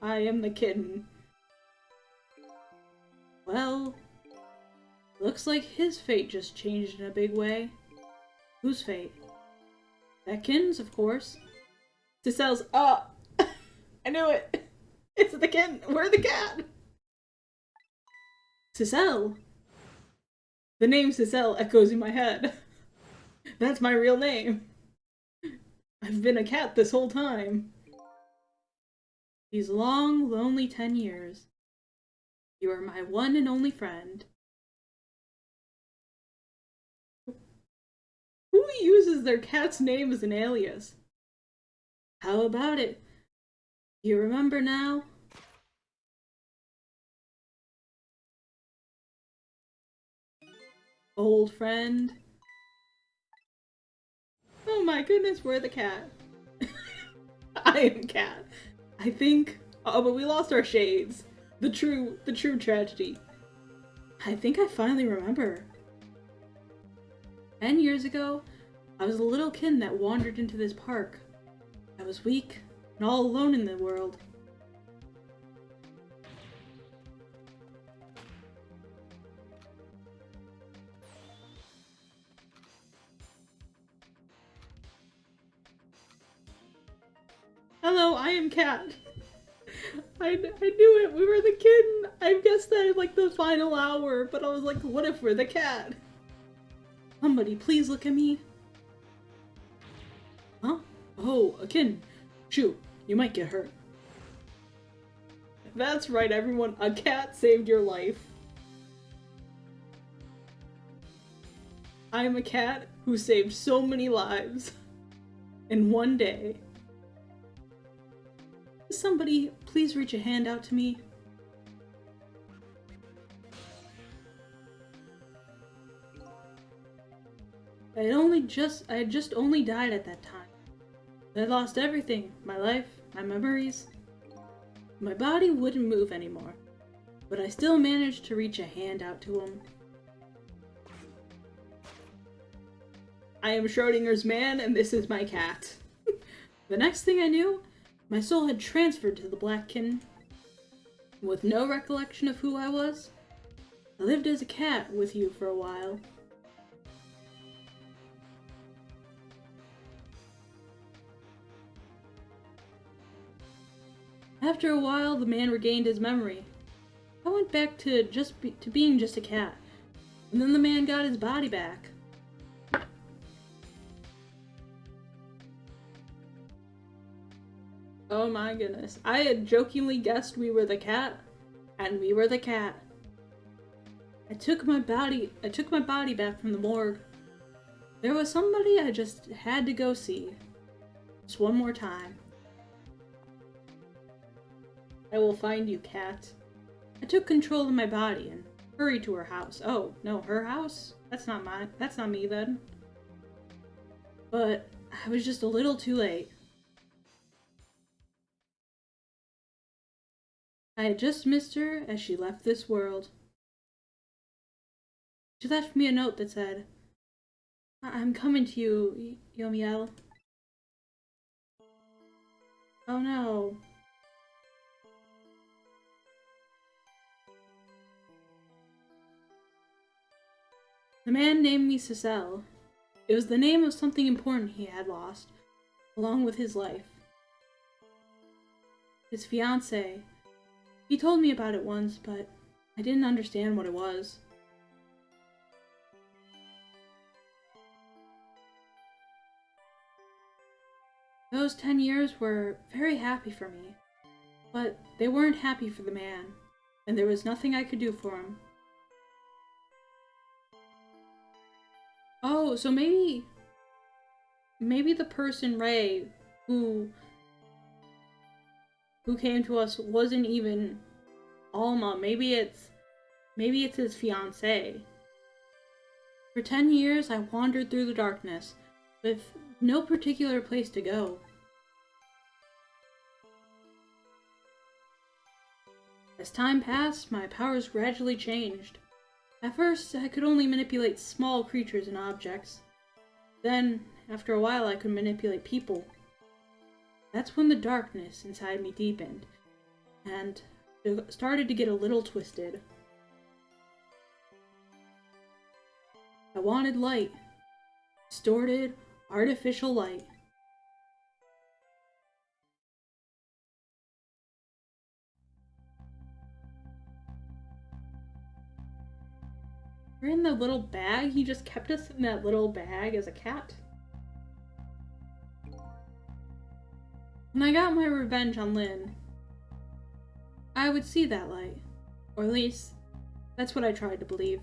I am the kitten. Well, looks like his fate just changed in a big way. Whose fate? That kitten's, of course. Cicel's. Oh! I knew it! It's the kitten! We're the cat! Cicel! The name Cicel echoes in my head. That's my real name. I've been a cat this whole time. These long, lonely 10 years. You are my one and only friend. Who uses their cat's name as an alias? How about it? You remember now? Old friend. Oh my goodness, we're the cat. I am cat. I think. Oh, but we lost our shades. The true tragedy. I think I finally remember. 10 years ago, I was a little kitten that wandered into this park. I was weak and all alone in the world. Hello, I am Cat. I knew it. We were the kitten. I guessed that in like the final hour, but I was like, what if we're the cat? Somebody please look at me. Huh? Oh, a kitten. Shoot, you might get hurt. That's right, everyone. A cat saved your life. I am a cat who saved so many lives in one day. Somebody please reach a hand out to me. I had just only died at that time. I lost everything. My life, my memories. My body wouldn't move anymore. But I still managed to reach a hand out to him. I am Schrodinger's man, and this is my cat. The next thing I knew, my soul had transferred to the Blackkin. With no recollection of who I was, I lived as a cat with you for a while. After a while, the man regained his memory. I went back to being just a cat, and then the man got his body back. Oh my goodness. I had jokingly guessed we were the cat, and we were the cat. I took my body back from the morgue. There was somebody I just had to go see. Just one more time. I will find you, cat. I took control of my body and hurried to her house. Oh, no, her house? That's not mine. That's not me then. But I was just a little too late. I had just missed her as she left this world. She left me a note that said, I'm coming to you, Yomiel. Oh no. The man named me Cecile. It was the name of something important he had lost, along with his life. His fiancée. He told me about it once, but I didn't understand what it was. Those 10 years were very happy for me, but they weren't happy for the man, and there was nothing I could do for him. Oh, so maybe the person, Ray, who came to us wasn't even Alma. Maybe it's his fiancée. For 10 years, I wandered through the darkness, with no particular place to go. As time passed, my powers gradually changed. At first, I could only manipulate small creatures and objects. Then, after a while, I could manipulate people. That's when the darkness inside me deepened, and it started to get a little twisted. I wanted light. Distorted, artificial light. We're in the little bag? He just kept us in that little bag as a cat? When I got my revenge on Lynn, I would see that light. Or at least, that's what I tried to believe.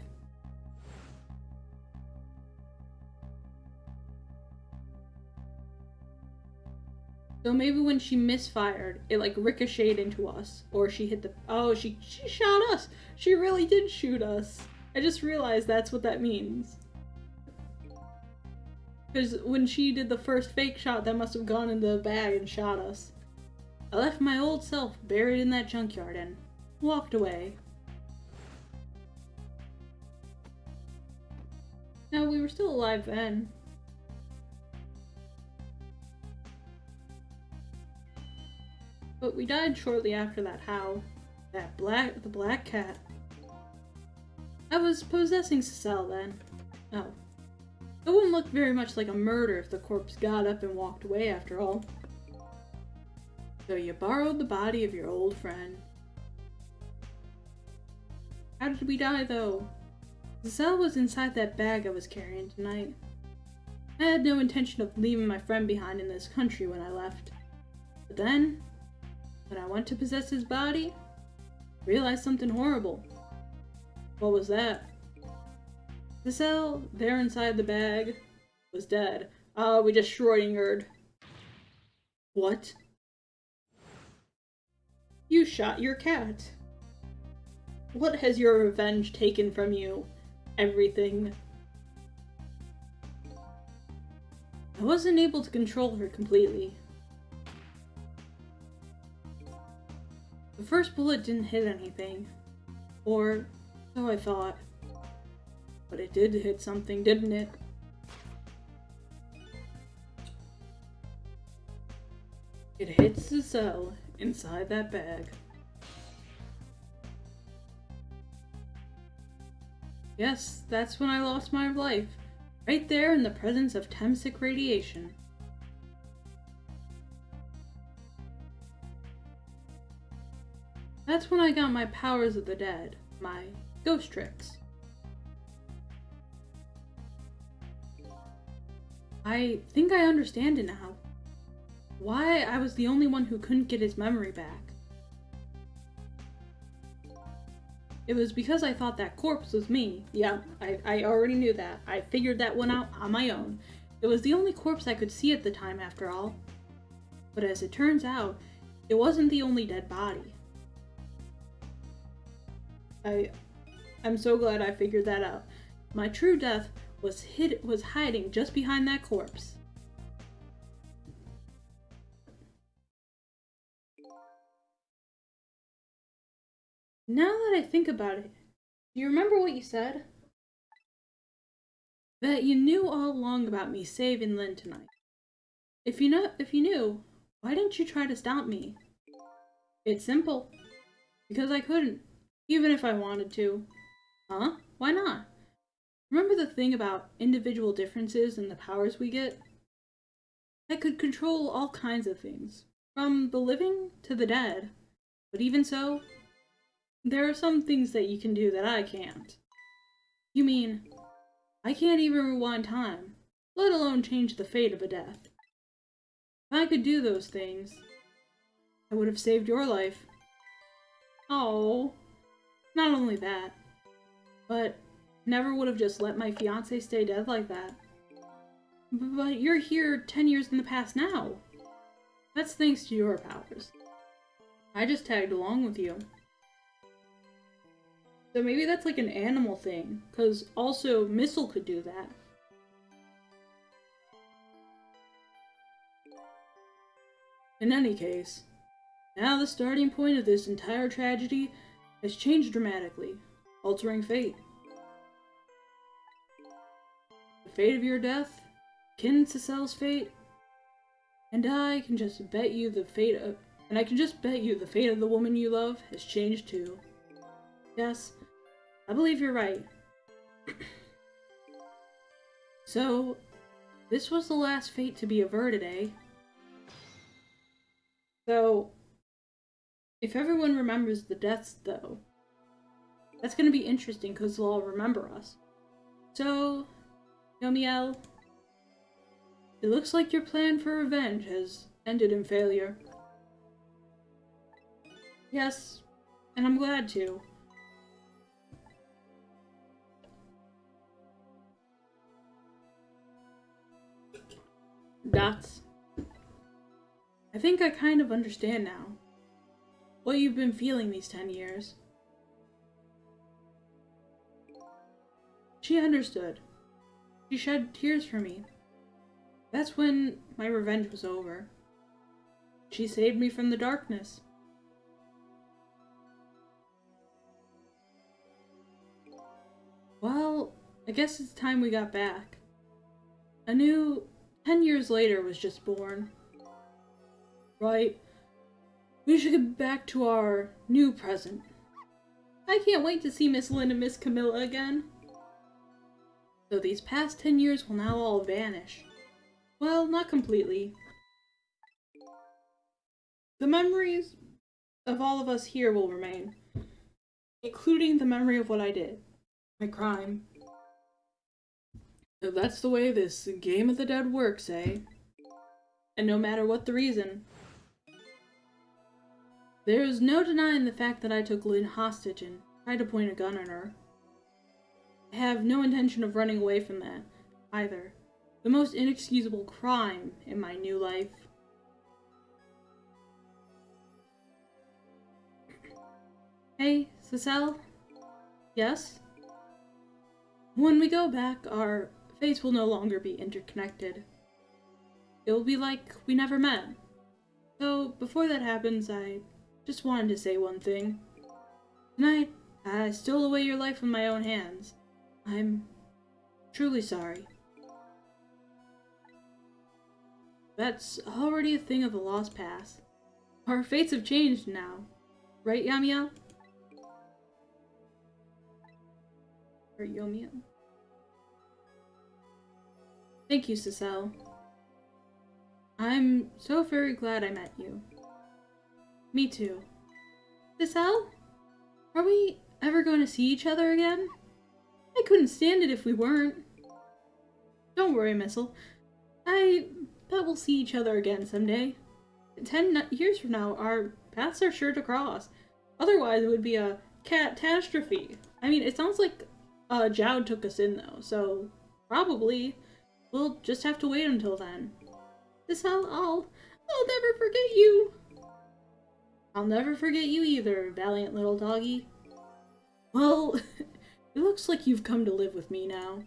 So maybe when she misfired, it like ricocheted into us. Or she hit the... Oh, she shot us! She really did shoot us! I just realized that's what that means. Because when she did the first fake shot, that must have gone in the bag and shot us. I left my old self buried in that junkyard and walked away. Now, we were still alive then. But we died shortly after that. How? The black cat. I was possessing Cecile then. Oh. It wouldn't look very much like a murder if the corpse got up and walked away after all. So you borrowed the body of your old friend. How did we die though? Cecile was inside that bag I was carrying tonight. I had no intention of leaving my friend behind in this country when I left. But then, when I went to possess his body, I realized something horrible. What was that? Cecile, there inside the bag, was dead. Oh, we just Schrodingered. What? You shot your cat. What has your revenge taken from you? Everything. I wasn't able to control her completely. The first bullet didn't hit anything. Or so I thought. But it did hit something, didn't it? It hits the cell inside that bag. Yes, that's when I lost my life. Right there in the presence of Temsic radiation. That's when I got my powers of the dead, my ghost tricks. I think I understand it now. Why I was the only one who couldn't get his memory back. It was because I thought that corpse was me. Yeah, I already knew that. I figured that one out on my own. It was the only corpse I could see at the time, after all. But as it turns out, it wasn't the only dead body. I'm so glad I figured that out. My true death was hiding just behind that corpse. Now that I think about it, do you remember what you said? That you knew all along about me saving Lynn tonight. If you knew, why didn't you try to stop me? It's simple. Because I couldn't, even if I wanted to. Huh? Why not? Remember the thing about individual differences in the powers we get? I could control all kinds of things, from the living to the dead. But even so, there are some things that you can do that I can't. You mean, I can't even rewind time, let alone change the fate of a death. If I could do those things, I would have saved your life. Oh, not only that, but never would have just let my fiancé stay dead like that. But you're here 10 years in the past now. That's thanks to your powers. I just tagged along with you. So maybe that's like an animal thing, because also Missile could do that. In any case, now the starting point of this entire tragedy has changed dramatically, altering fate. The fate of your death, Kin Cicel's fate, and I can just bet you the fate of the woman you love has changed too. Yes, I believe you're right. So, this was the last fate to be averted, eh? So, if everyone remembers the deaths, though, that's gonna be interesting because they'll all remember us. So, Yomiel, it looks like your plan for revenge has ended in failure. Yes, and I'm glad to. Dots. I think I kind of understand now what you've been feeling these 10 years. She understood. She shed tears for me. That's when my revenge was over. She saved me from the darkness. Well, I guess it's time we got back. A new 10 years later was just born. Right? We should get back to our new present. I can't wait to see Miss Lynn and Miss Camilla again. So these past 10 years will now all vanish. Well, not completely. The memories of all of us here will remain, including the memory of what I did. My crime. So that's the way this Game of the Dead works, eh? And no matter what the reason, there is no denying the fact that I took Lynn hostage and tried to point a gun at her. I have no intention of running away from that, either. The most inexcusable crime in my new life. Hey, Cicel? Yes? When we go back, our fates will no longer be interconnected. It will be like we never met. So, before that happens, I just wanted to say one thing. Tonight, I stole away your life with my own hands. I'm truly sorry. That's already a thing of the Lost Pass. Our fates have changed now. Right, Yamiya? Or Yomiya? Thank you, Cecile. I'm so very glad I met you. Me too. Cecile? Are we ever going to see each other again? I couldn't stand it if we weren't. Don't worry, Missile. I bet we'll see each other again someday. 10 years from now, our paths are sure to cross. Otherwise, it would be a catastrophe. I mean, it sounds like Jowd took us in, though, so probably we'll just have to wait until then. I'll never forget you. I'll never forget you either, valiant little doggy. Well, it looks like you've come to live with me now.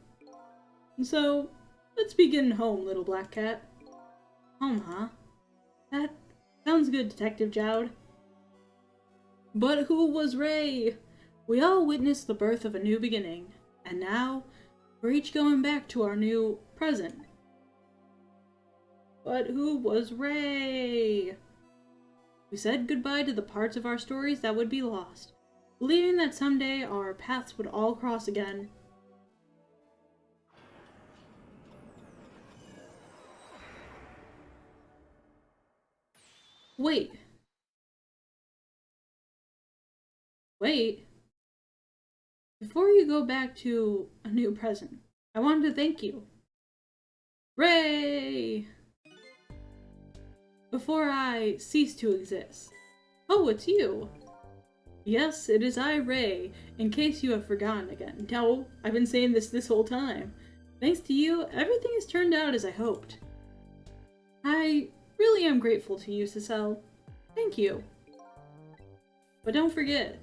So, let's begin home, little black cat. Home, huh? That sounds good, Detective Jowd. But who was Ray? We all witnessed the birth of a new beginning, and now we're each going back to our new present. But who was Ray? We said goodbye to the parts of our stories that would be lost, believing that someday our paths would all cross again. Wait. Before you go back to a new present, I wanted to thank you. Ray! Before I cease to exist. Oh, it's you! Yes, it is I, Ray, in case you have forgotten again. No, I've been saying this whole time. Thanks to you, everything has turned out as I hoped. I really am grateful to you, Cecile. Thank you. But don't forget,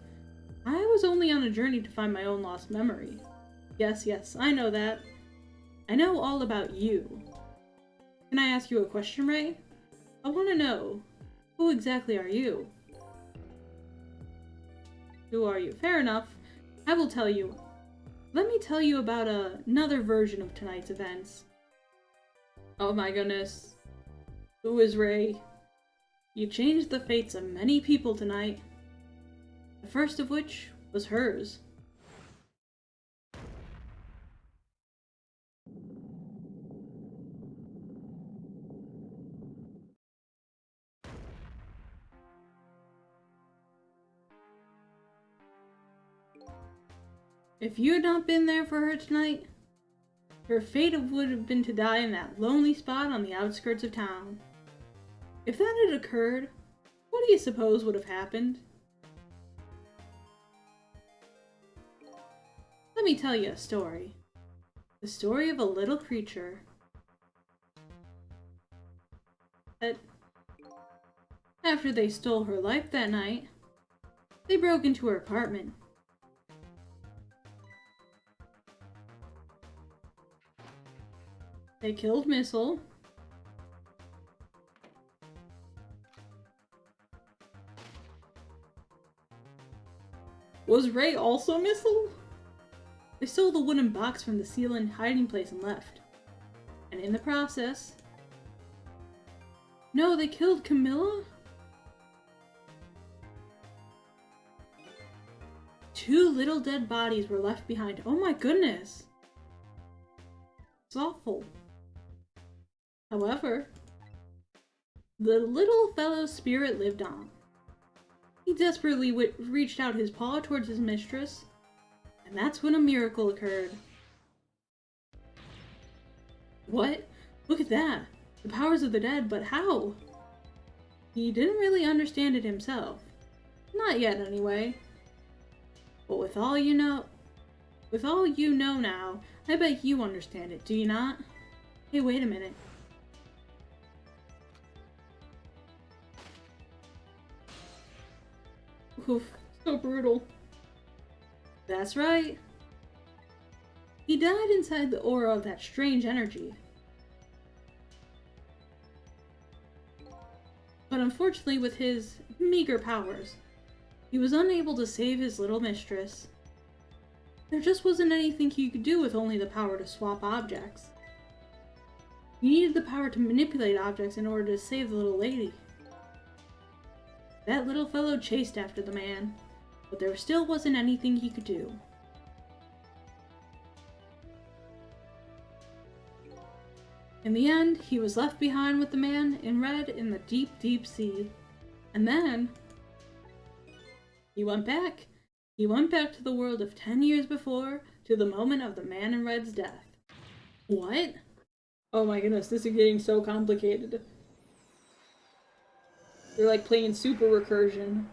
I was only on a journey to find my own lost memory. Yes, I know that. I know all about you. Can I ask you a question, Ray? I want to know, who exactly are you? Who are you? Fair enough. I will tell you. Let me tell you about another version of tonight's events. Oh my goodness. Who is Ray? You changed the fates of many people tonight. The first of which was hers. If you had not been there for her tonight, her fate would have been to die in that lonely spot on the outskirts of town. If that had occurred, what do you suppose would have happened? Let me tell you a story. The story of a little creature that, after they stole her life that night, they broke into her apartment. They killed Missile. Was Ray also Missile? They stole the wooden box from the ceiling hiding place and left. And in the process... No, they killed Camilla? 2 little dead bodies were left behind. Oh my goodness! It's awful. However, the little fellow's spirit lived on. He desperately reached out his paw towards his mistress, and that's when a miracle occurred. What? Look at that! The powers of the dead, but how? He didn't really understand it himself. Not yet, anyway. But with all you know now, I bet you understand it, do you not? Hey, wait a minute. Oof, so brutal. That's right. He died inside the aura of that strange energy. But unfortunately, with his meager powers, he was unable to save his little mistress. There just wasn't anything he could do with only the power to swap objects. He needed the power to manipulate objects in order to save the little lady. That little fellow chased after the man, but there still wasn't anything he could do. In the end, he was left behind with the man in red in the deep, deep sea. And then he went back. He went back to the world of 10 years before, to the moment of the man in red's death. What? Oh my goodness, this is getting so complicated. They're like playing super recursion.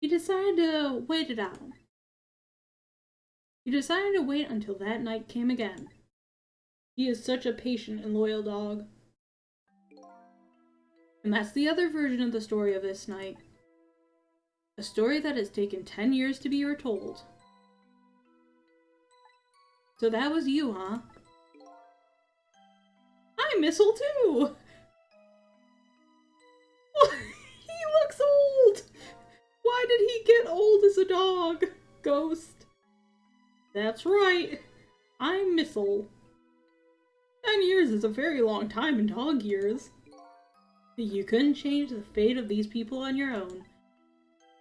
He decided to wait it out. He decided to wait until that night came again. He is such a patient and loyal dog. And that's the other version of the story of this night. A story that has taken 10 years to be retold. So that was you, huh? I'm Missile too! He looks old! Why did he get old as a dog? Ghost. That's right. I'm Missile. 10 years is a very long time in dog years. You couldn't change the fate of these people on your own.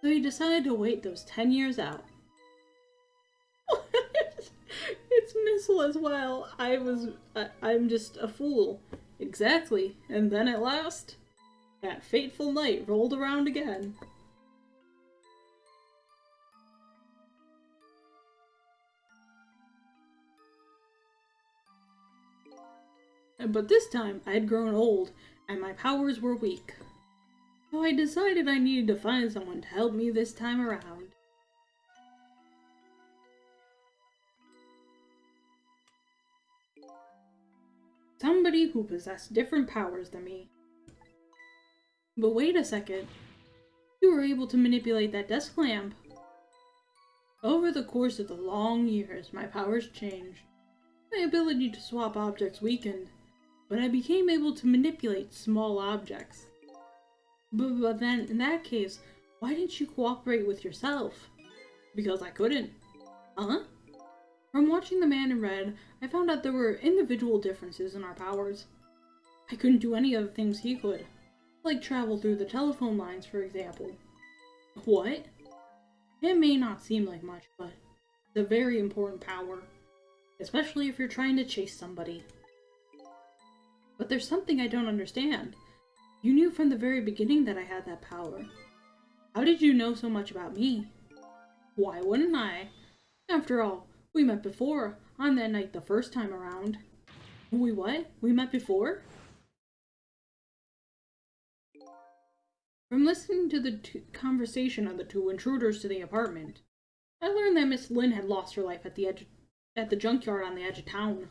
So you decided to wait those 10 years out. It's Missile as well. I'm just a fool. Exactly. And then at last, that fateful night rolled around again. But this time, I had grown old, and my powers were weak. So I decided I needed to find someone to help me this time around. Somebody who possessed different powers than me. But wait a second. You were able to manipulate that desk lamp. Over the course of the long years, my powers changed. My ability to swap objects weakened, but I became able to manipulate small objects. But then, in that case, why didn't you cooperate with yourself? Because I couldn't. Huh? From watching The Man in Red, I found out there were individual differences in our powers. I couldn't do any of the things he could, like travel through the telephone lines, for example. What? It may not seem like much, but it's a very important power, especially if you're trying to chase somebody. But there's something I don't understand. You knew from the very beginning that I had that power. How did you know so much about me? Why wouldn't I? After all, we met before, on that night the first time around. We what? We met before? From listening to the conversation of the two intruders to the apartment, I learned that Miss Lynn had lost her life at the junkyard on the edge of town.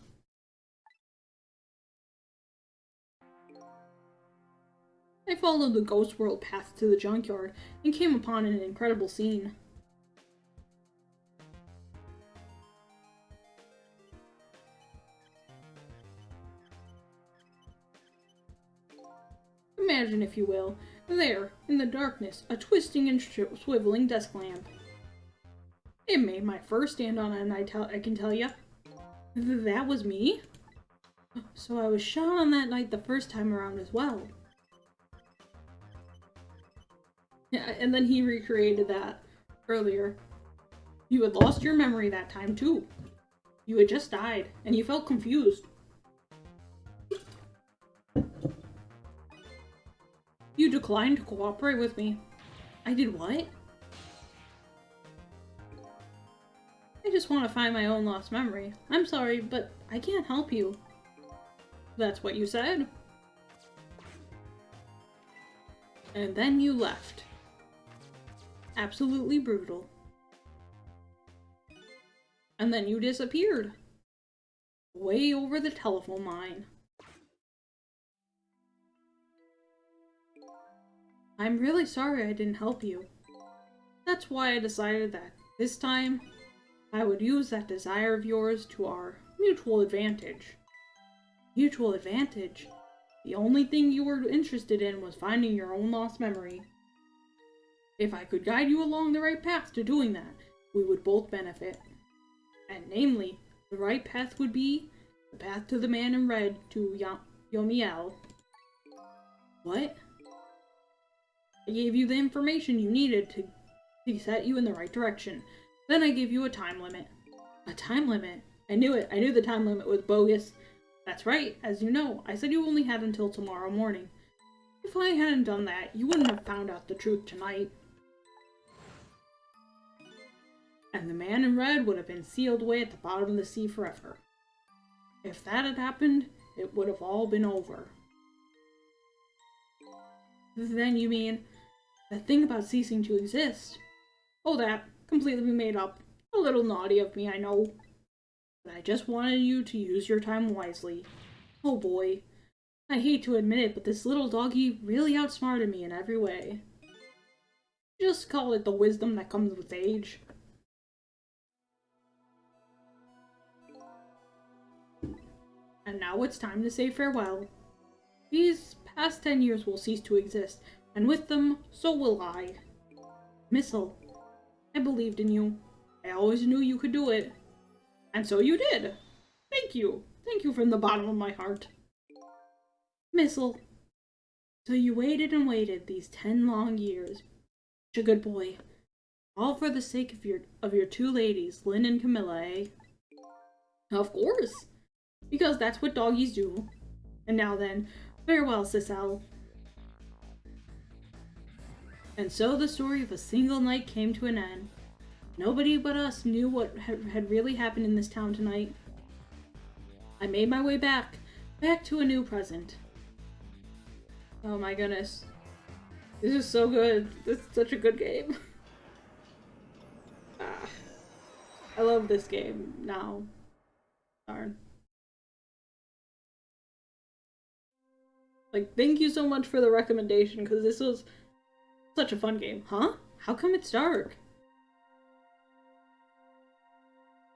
I followed the Ghost World path to the junkyard and came upon an incredible scene. Imagine, if you will, there, in the darkness, a twisting and swiveling desk lamp. It made my first stand on it, I can tell ya. That was me? So I was shot on that night the first time around as well. Yeah, and then he recreated that earlier. You had lost your memory that time too. You had just died, and you felt confused. You declined to cooperate with me. I did what? I just want to find my own lost memory. I'm sorry, but I can't help you. That's what you said. And then you left. Absolutely brutal. And then you disappeared. Way over the telephone line. I'm really sorry I didn't help you. That's why I decided that this time, I would use that desire of yours to our mutual advantage. Mutual advantage? The only thing you were interested in was finding your own lost memory. If I could guide you along the right path to doing that, we would both benefit. And namely, the right path would be the path to the man in red to Yomiel. What? I gave you the information you needed to set you in the right direction. Then I gave you a time limit. A time limit? I knew it. I knew the time limit was bogus. That's right. As you know, I said you only had until tomorrow morning. If I hadn't done that, you wouldn't have found out the truth tonight. And the man in red would have been sealed away at the bottom of the sea forever. If that had happened, it would have all been over. Then you mean that thing about ceasing to exist? Oh, that. Completely made up. A little naughty of me, I know. But I just wanted you to use your time wisely. Oh boy. I hate to admit it, but this little doggy really outsmarted me in every way. Just call it the wisdom that comes with age. And now it's time to say farewell. These past 10 years will cease to exist, and with them, so will I. Missile, I believed in you. I always knew you could do it. And so you did. Thank you. Thank you from the bottom of my heart. Missile, so you waited and waited these 10 long years. Such a good boy. All for the sake of your two ladies, Lynn and Camilla, eh? Of course. Because that's what doggies do. And now then, farewell, Sissel. And so the story of a single night came to an end. Nobody but us knew what had really happened in this town tonight. I made my way back to a new present. Oh my goodness. This is so good. This is such a good game. I love this game now. Darn. Like, thank you so much for the recommendation, because this was such a fun game. Huh? How come it's dark?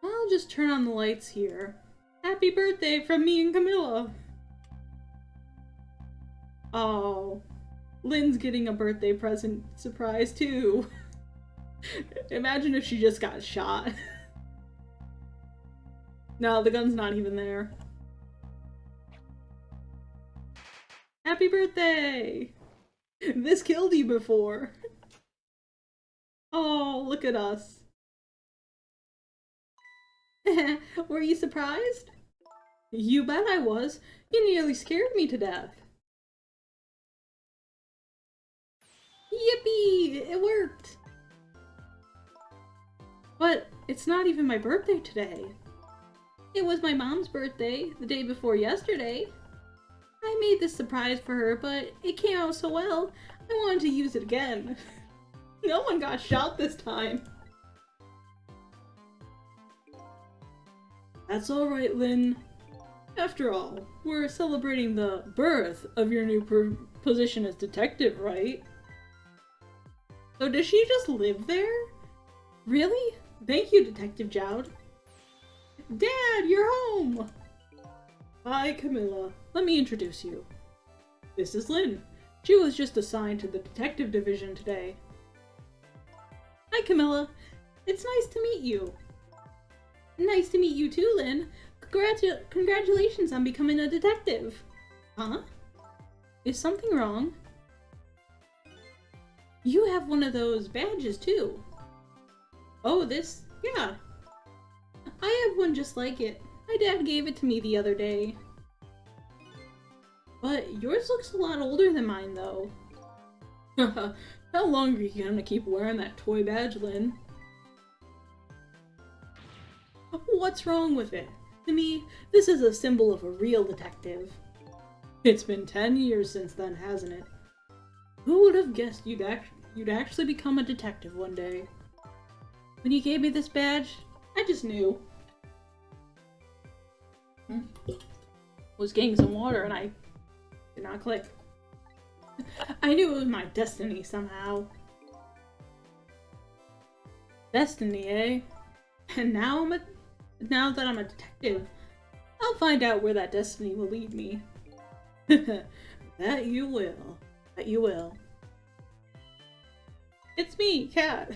I'll just turn on the lights here. Happy birthday from me and Camilla! Oh, Lynn's getting a birthday present surprise too. Imagine if she just got shot. No, the gun's not even there. Happy birthday! This killed you before. Oh, look at us. Were you surprised? You bet I was. You nearly scared me to death. Yippee! It worked! But it's not even my birthday today. It was my mom's birthday the day before yesterday. I made this surprise for her, but it came out so well, I wanted to use it again. No one got shot this time. That's alright, Lynn. After all, we're celebrating the birth of your new position as detective, right? So does she just live there? Really? Thank you, Detective Jowd. Dad, you're home! Hi, Camilla. Let me introduce you. This is Lynn. She was just assigned to the detective division today. Hi, Camilla. It's nice to meet you. Nice to meet you too, Lynn. Congratulations on becoming a detective. Huh? Is something wrong? You have one of those badges too. Oh, this? Yeah. I have one just like it. My dad gave it to me the other day. But yours looks a lot older than mine, though. How long are you gonna keep wearing that toy badge, Lynn? What's wrong with it? To me, this is a symbol of a real detective. It's been 10 years since then, hasn't it? Who would have guessed you'd actually become a detective one day? When you gave me this badge, I just knew. Was getting some water and I did not click. I knew it was my destiny somehow. Destiny, eh? And now that I'm a detective, I'll find out where that destiny will lead me. That you will. That you will. It's me, Cat.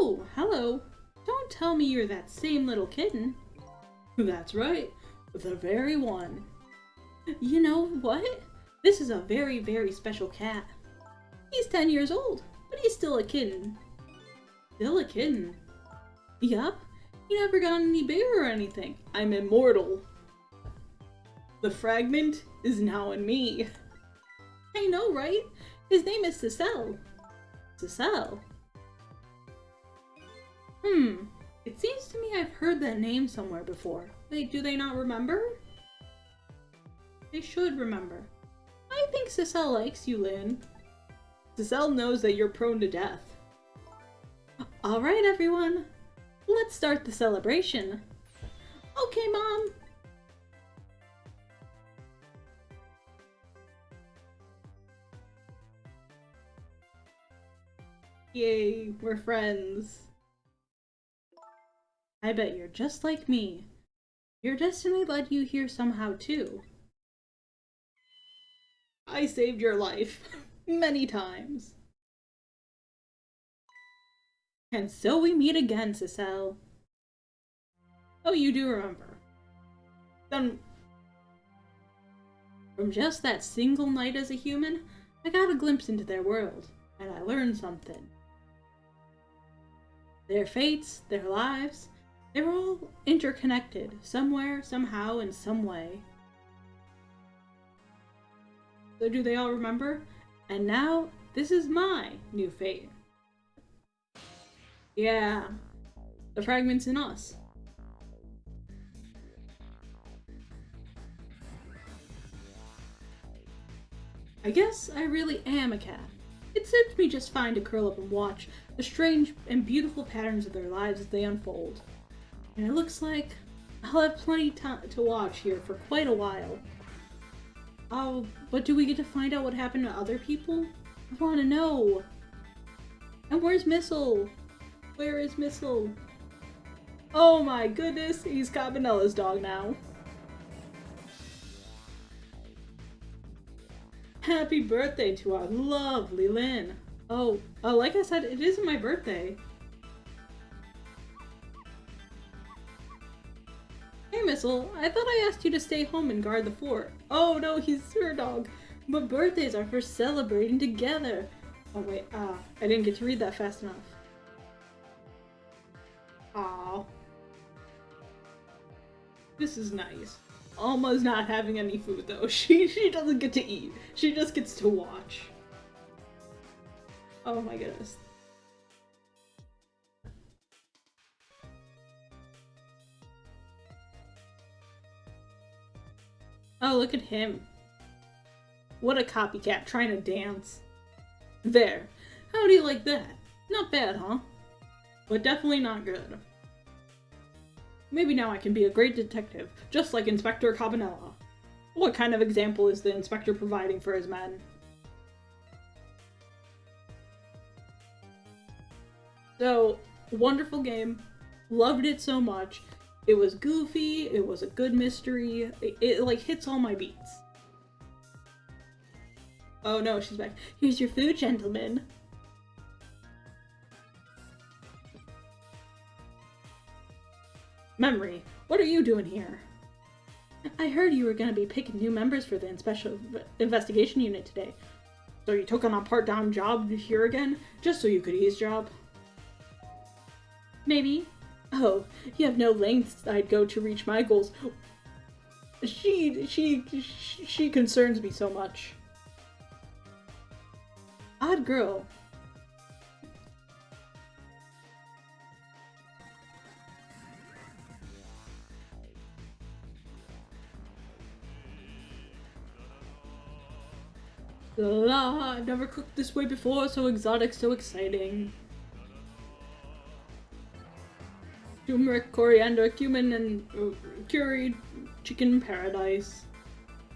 Oh, hello. Don't tell me you're that same little kitten. That's right, the very one. You know what? This is a very, very special cat. He's 10 years old, but he's still a kitten. Still a kitten? Yup, he never got any bigger or anything. I'm immortal. The fragment is now in me. I know, right? His name is Cecile. Cecile? It seems to me I've heard that name somewhere before. Do they not remember? They should remember. I think Cecile likes you, Lynn. Cecile knows that you're prone to death. Alright, everyone. Let's start the celebration. Okay, Mom. Yay, we're friends. I bet you're just like me. Your destiny led you here somehow, too. I saved your life. Many times. And so we meet again, Cecile. Oh, you do remember. Then, from just that single night as a human, I got a glimpse into their world, and I learned something. Their fates, their lives, they were all interconnected, somewhere, somehow, in some way. So do they all remember? And now, this is my new fate. Yeah, the fragment's in us. I guess I really am a cat. It suits me just fine to curl up and watch the strange and beautiful patterns of their lives as they unfold. And it looks like I'll have plenty to watch here for quite a while. Oh, but do we get to find out what happened to other people? I want to know. And where's Missile? Where is Missile? Oh my goodness, he's Cabanella's dog now. Happy birthday to our lovely Lynn. Oh, like I said, it isn't my birthday. Hey, Missile, I thought I asked you to stay home and guard the fort. Oh no, he's her dog. But birthdays are for celebrating together. Oh wait, I didn't get to read that fast enough. Aw. This is nice. Alma's not having any food though. She doesn't get to eat. She just gets to watch. Oh my goodness. Oh, look at him. What a copycat trying to dance. There. How do you like that? Not bad, huh? But definitely not good. Maybe now I can be a great detective, just like Inspector Cabanella. What kind of example is the inspector providing for his men? So, wonderful game. Loved it so much. It was goofy, it was a good mystery, it like hits all my beats. Oh no, she's back. Here's your food, gentlemen. Memory, what are you doing here? I heard you were gonna be picking new members for the Special Investigation Unit today. So you took on a part-time job here again, just so you could eavesdrop? Maybe. Oh, you have no lengths I'd go to reach my goals. She concerns me so much. Odd girl. La, I've never cooked this way before, so exotic, so exciting. Turmeric, coriander, cumin, and curried chicken paradise.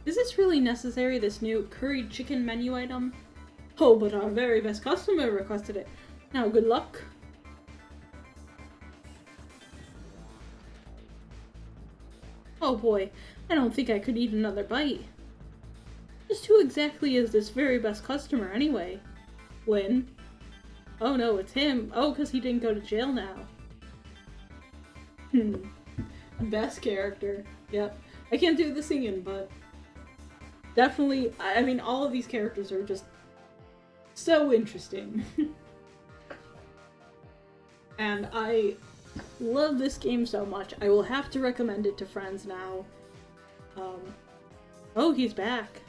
Is this really necessary, this new curried chicken menu item? Oh, but our very best customer requested it. Now, good luck. Oh boy, I don't think I could eat another bite. Just who exactly is this very best customer, anyway? Lynn? Oh no, it's him. Oh, because he didn't go to jail now. Best character. Yep. I can't do the singing, but definitely, I mean, all of these characters are just so interesting. And I love this game so much. I will have to recommend it to friends now. Oh, he's back.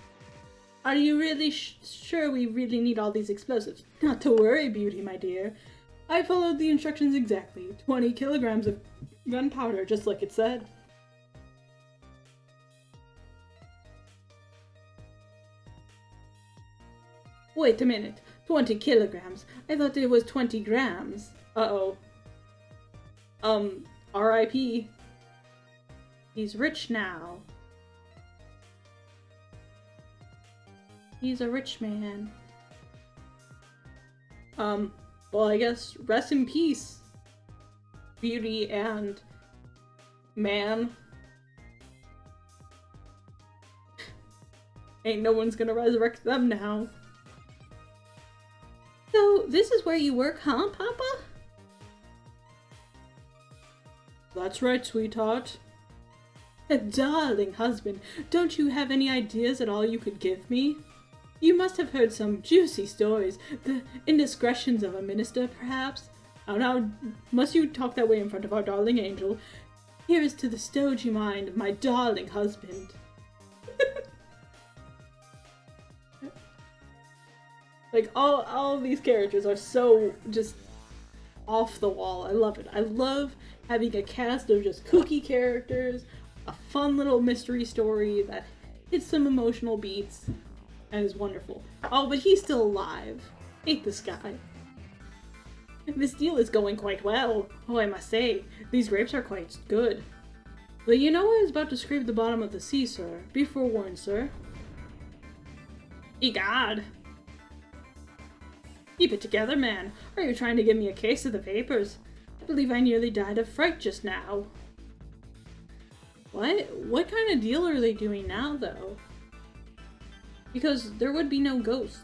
Are you really sure we really need all these explosives? Not to worry, Beauty, my dear. I followed the instructions exactly. 20 kilograms of gunpowder, just like it said. Wait a minute. 20 kilograms? I thought it was 20 grams. Uh-oh. R.I.P. He's rich now. He's a rich man. Well, I guess rest in peace, Beauty and Man. Ain't no one's gonna resurrect them now. So, this is where you work, huh, Papa? That's right, sweetheart. Darling husband, don't you have any ideas at all you could give me? You must have heard some juicy stories. The indiscretions of a minister, perhaps? Oh, now, must you talk that way in front of our darling angel? Here is to the stodgy mind of my darling husband. Like, all of these characters are so just off the wall. I love it. I love having a cast of just kooky characters, a fun little mystery story that hits some emotional beats, and is wonderful. Oh, but he's still alive. Hate this guy. This deal is going quite well. Oh, I must say, these grapes are quite good. But you know I was about to scrape the bottom of the sea, sir. Be forewarned, sir. Egad. Keep it together, man. Are you trying to give me a case of the vapors? I believe I nearly died of fright just now. What kind of deal are they doing now, though? Because there would be no ghost.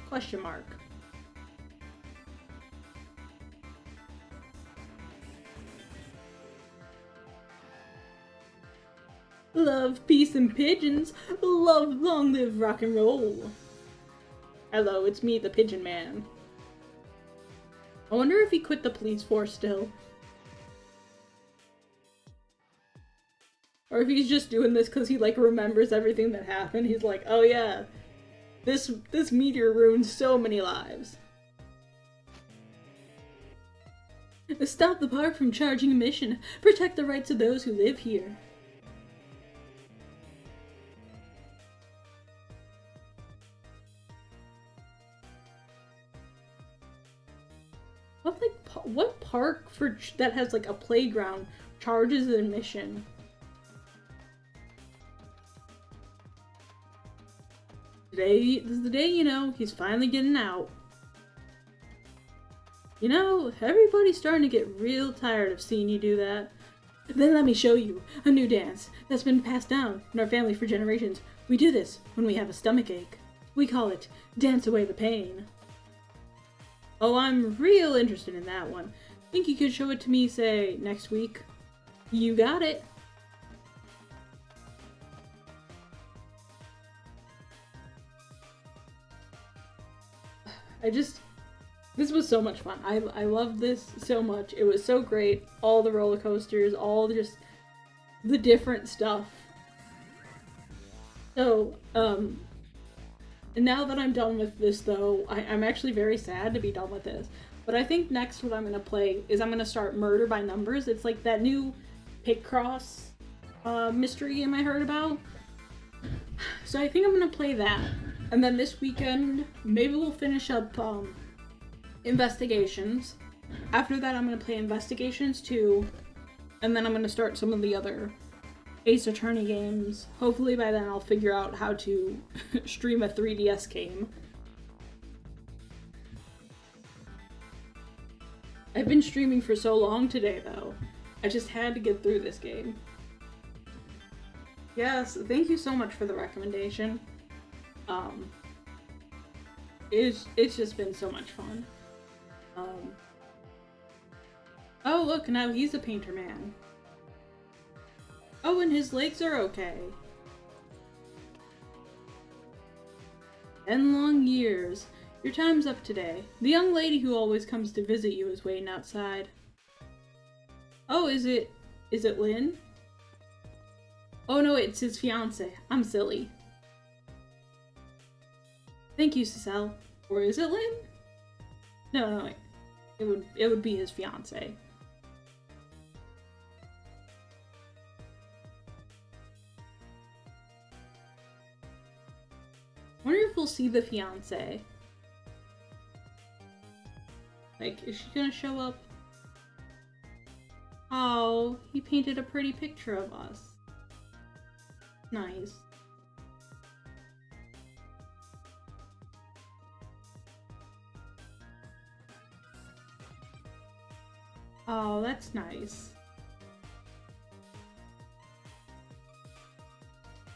Question mark. Love, peace, and pigeons. Love, long live rock and roll. Hello, it's me, the Pigeon Man. I wonder if he quit the police force still. Or if he's just doing this because he, like, remembers everything that happened. He's like, oh yeah, this meteor ruined so many lives. Stop the park from charging a mission. Protect the rights of those who live here. What park that has like a playground charges admission? Today this is the day, you know, he's finally getting out. You know, everybody's starting to get real tired of seeing you do that. Then let me show you a new dance that's been passed down in our family for generations. We do this when we have a stomachache. We call it Dance Away the Pain. Oh, I'm real interested in that one. Think you could show it to me, say, next week? You got it. This was so much fun. I loved this so much. It was so great. All the roller coasters, all just the different stuff. So, and now that I'm done with this, though, I'm actually very sad to be done with this. But I think next what I'm going to play is I'm going to start Murder by Numbers. It's like that new Picross mystery game I heard about. So I think I'm going to play that. And then this weekend, maybe we'll finish up Investigations. After that, I'm going to play Investigations 2. And then I'm going to start some of the other Ace Attorney games. Hopefully by then I'll figure out how to stream a 3DS game. I've been streaming for so long today, though. I just had to get through this game. Yes, thank you so much for the recommendation. it's just been so much fun. Oh look, now he's a painter man. Oh, and his legs are okay. 10 long years. Your time's up today. The young lady who always comes to visit you is waiting outside. Oh, is it Lynn? Oh no, it's his fiance. I'm silly. Thank you, Cecile. Or is it Lynn? No, wait. It would be his fiance. Wonder if we'll see the fiance. Like, is she gonna show up? Oh, he painted a pretty picture of us. Nice. Oh, that's nice.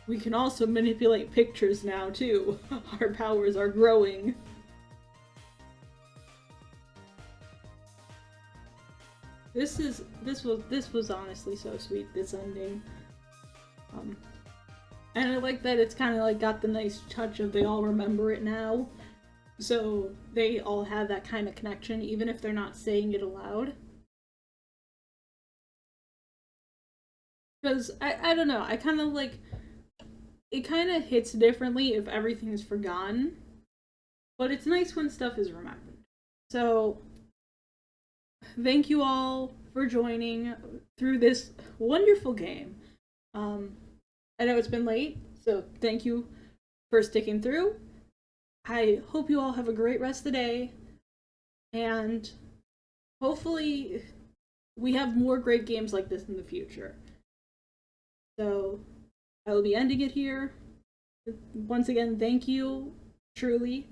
We can also manipulate pictures now, too. Our powers are growing. This was honestly so sweet, this ending. And I like that it's kind of like got the nice touch of they all remember it now. So they all have that kind of connection, even if they're not saying it aloud. Because, I don't know, I kind of like... It kind of hits differently if everything is forgotten. But it's nice when stuff is remembered. So, thank you all for joining through this wonderful game. I know it's been late, so thank you for sticking through. I hope you all have a great rest of the day, and hopefully we have more great games like this in the future. So, I will be ending it here. Once again, thank you, truly.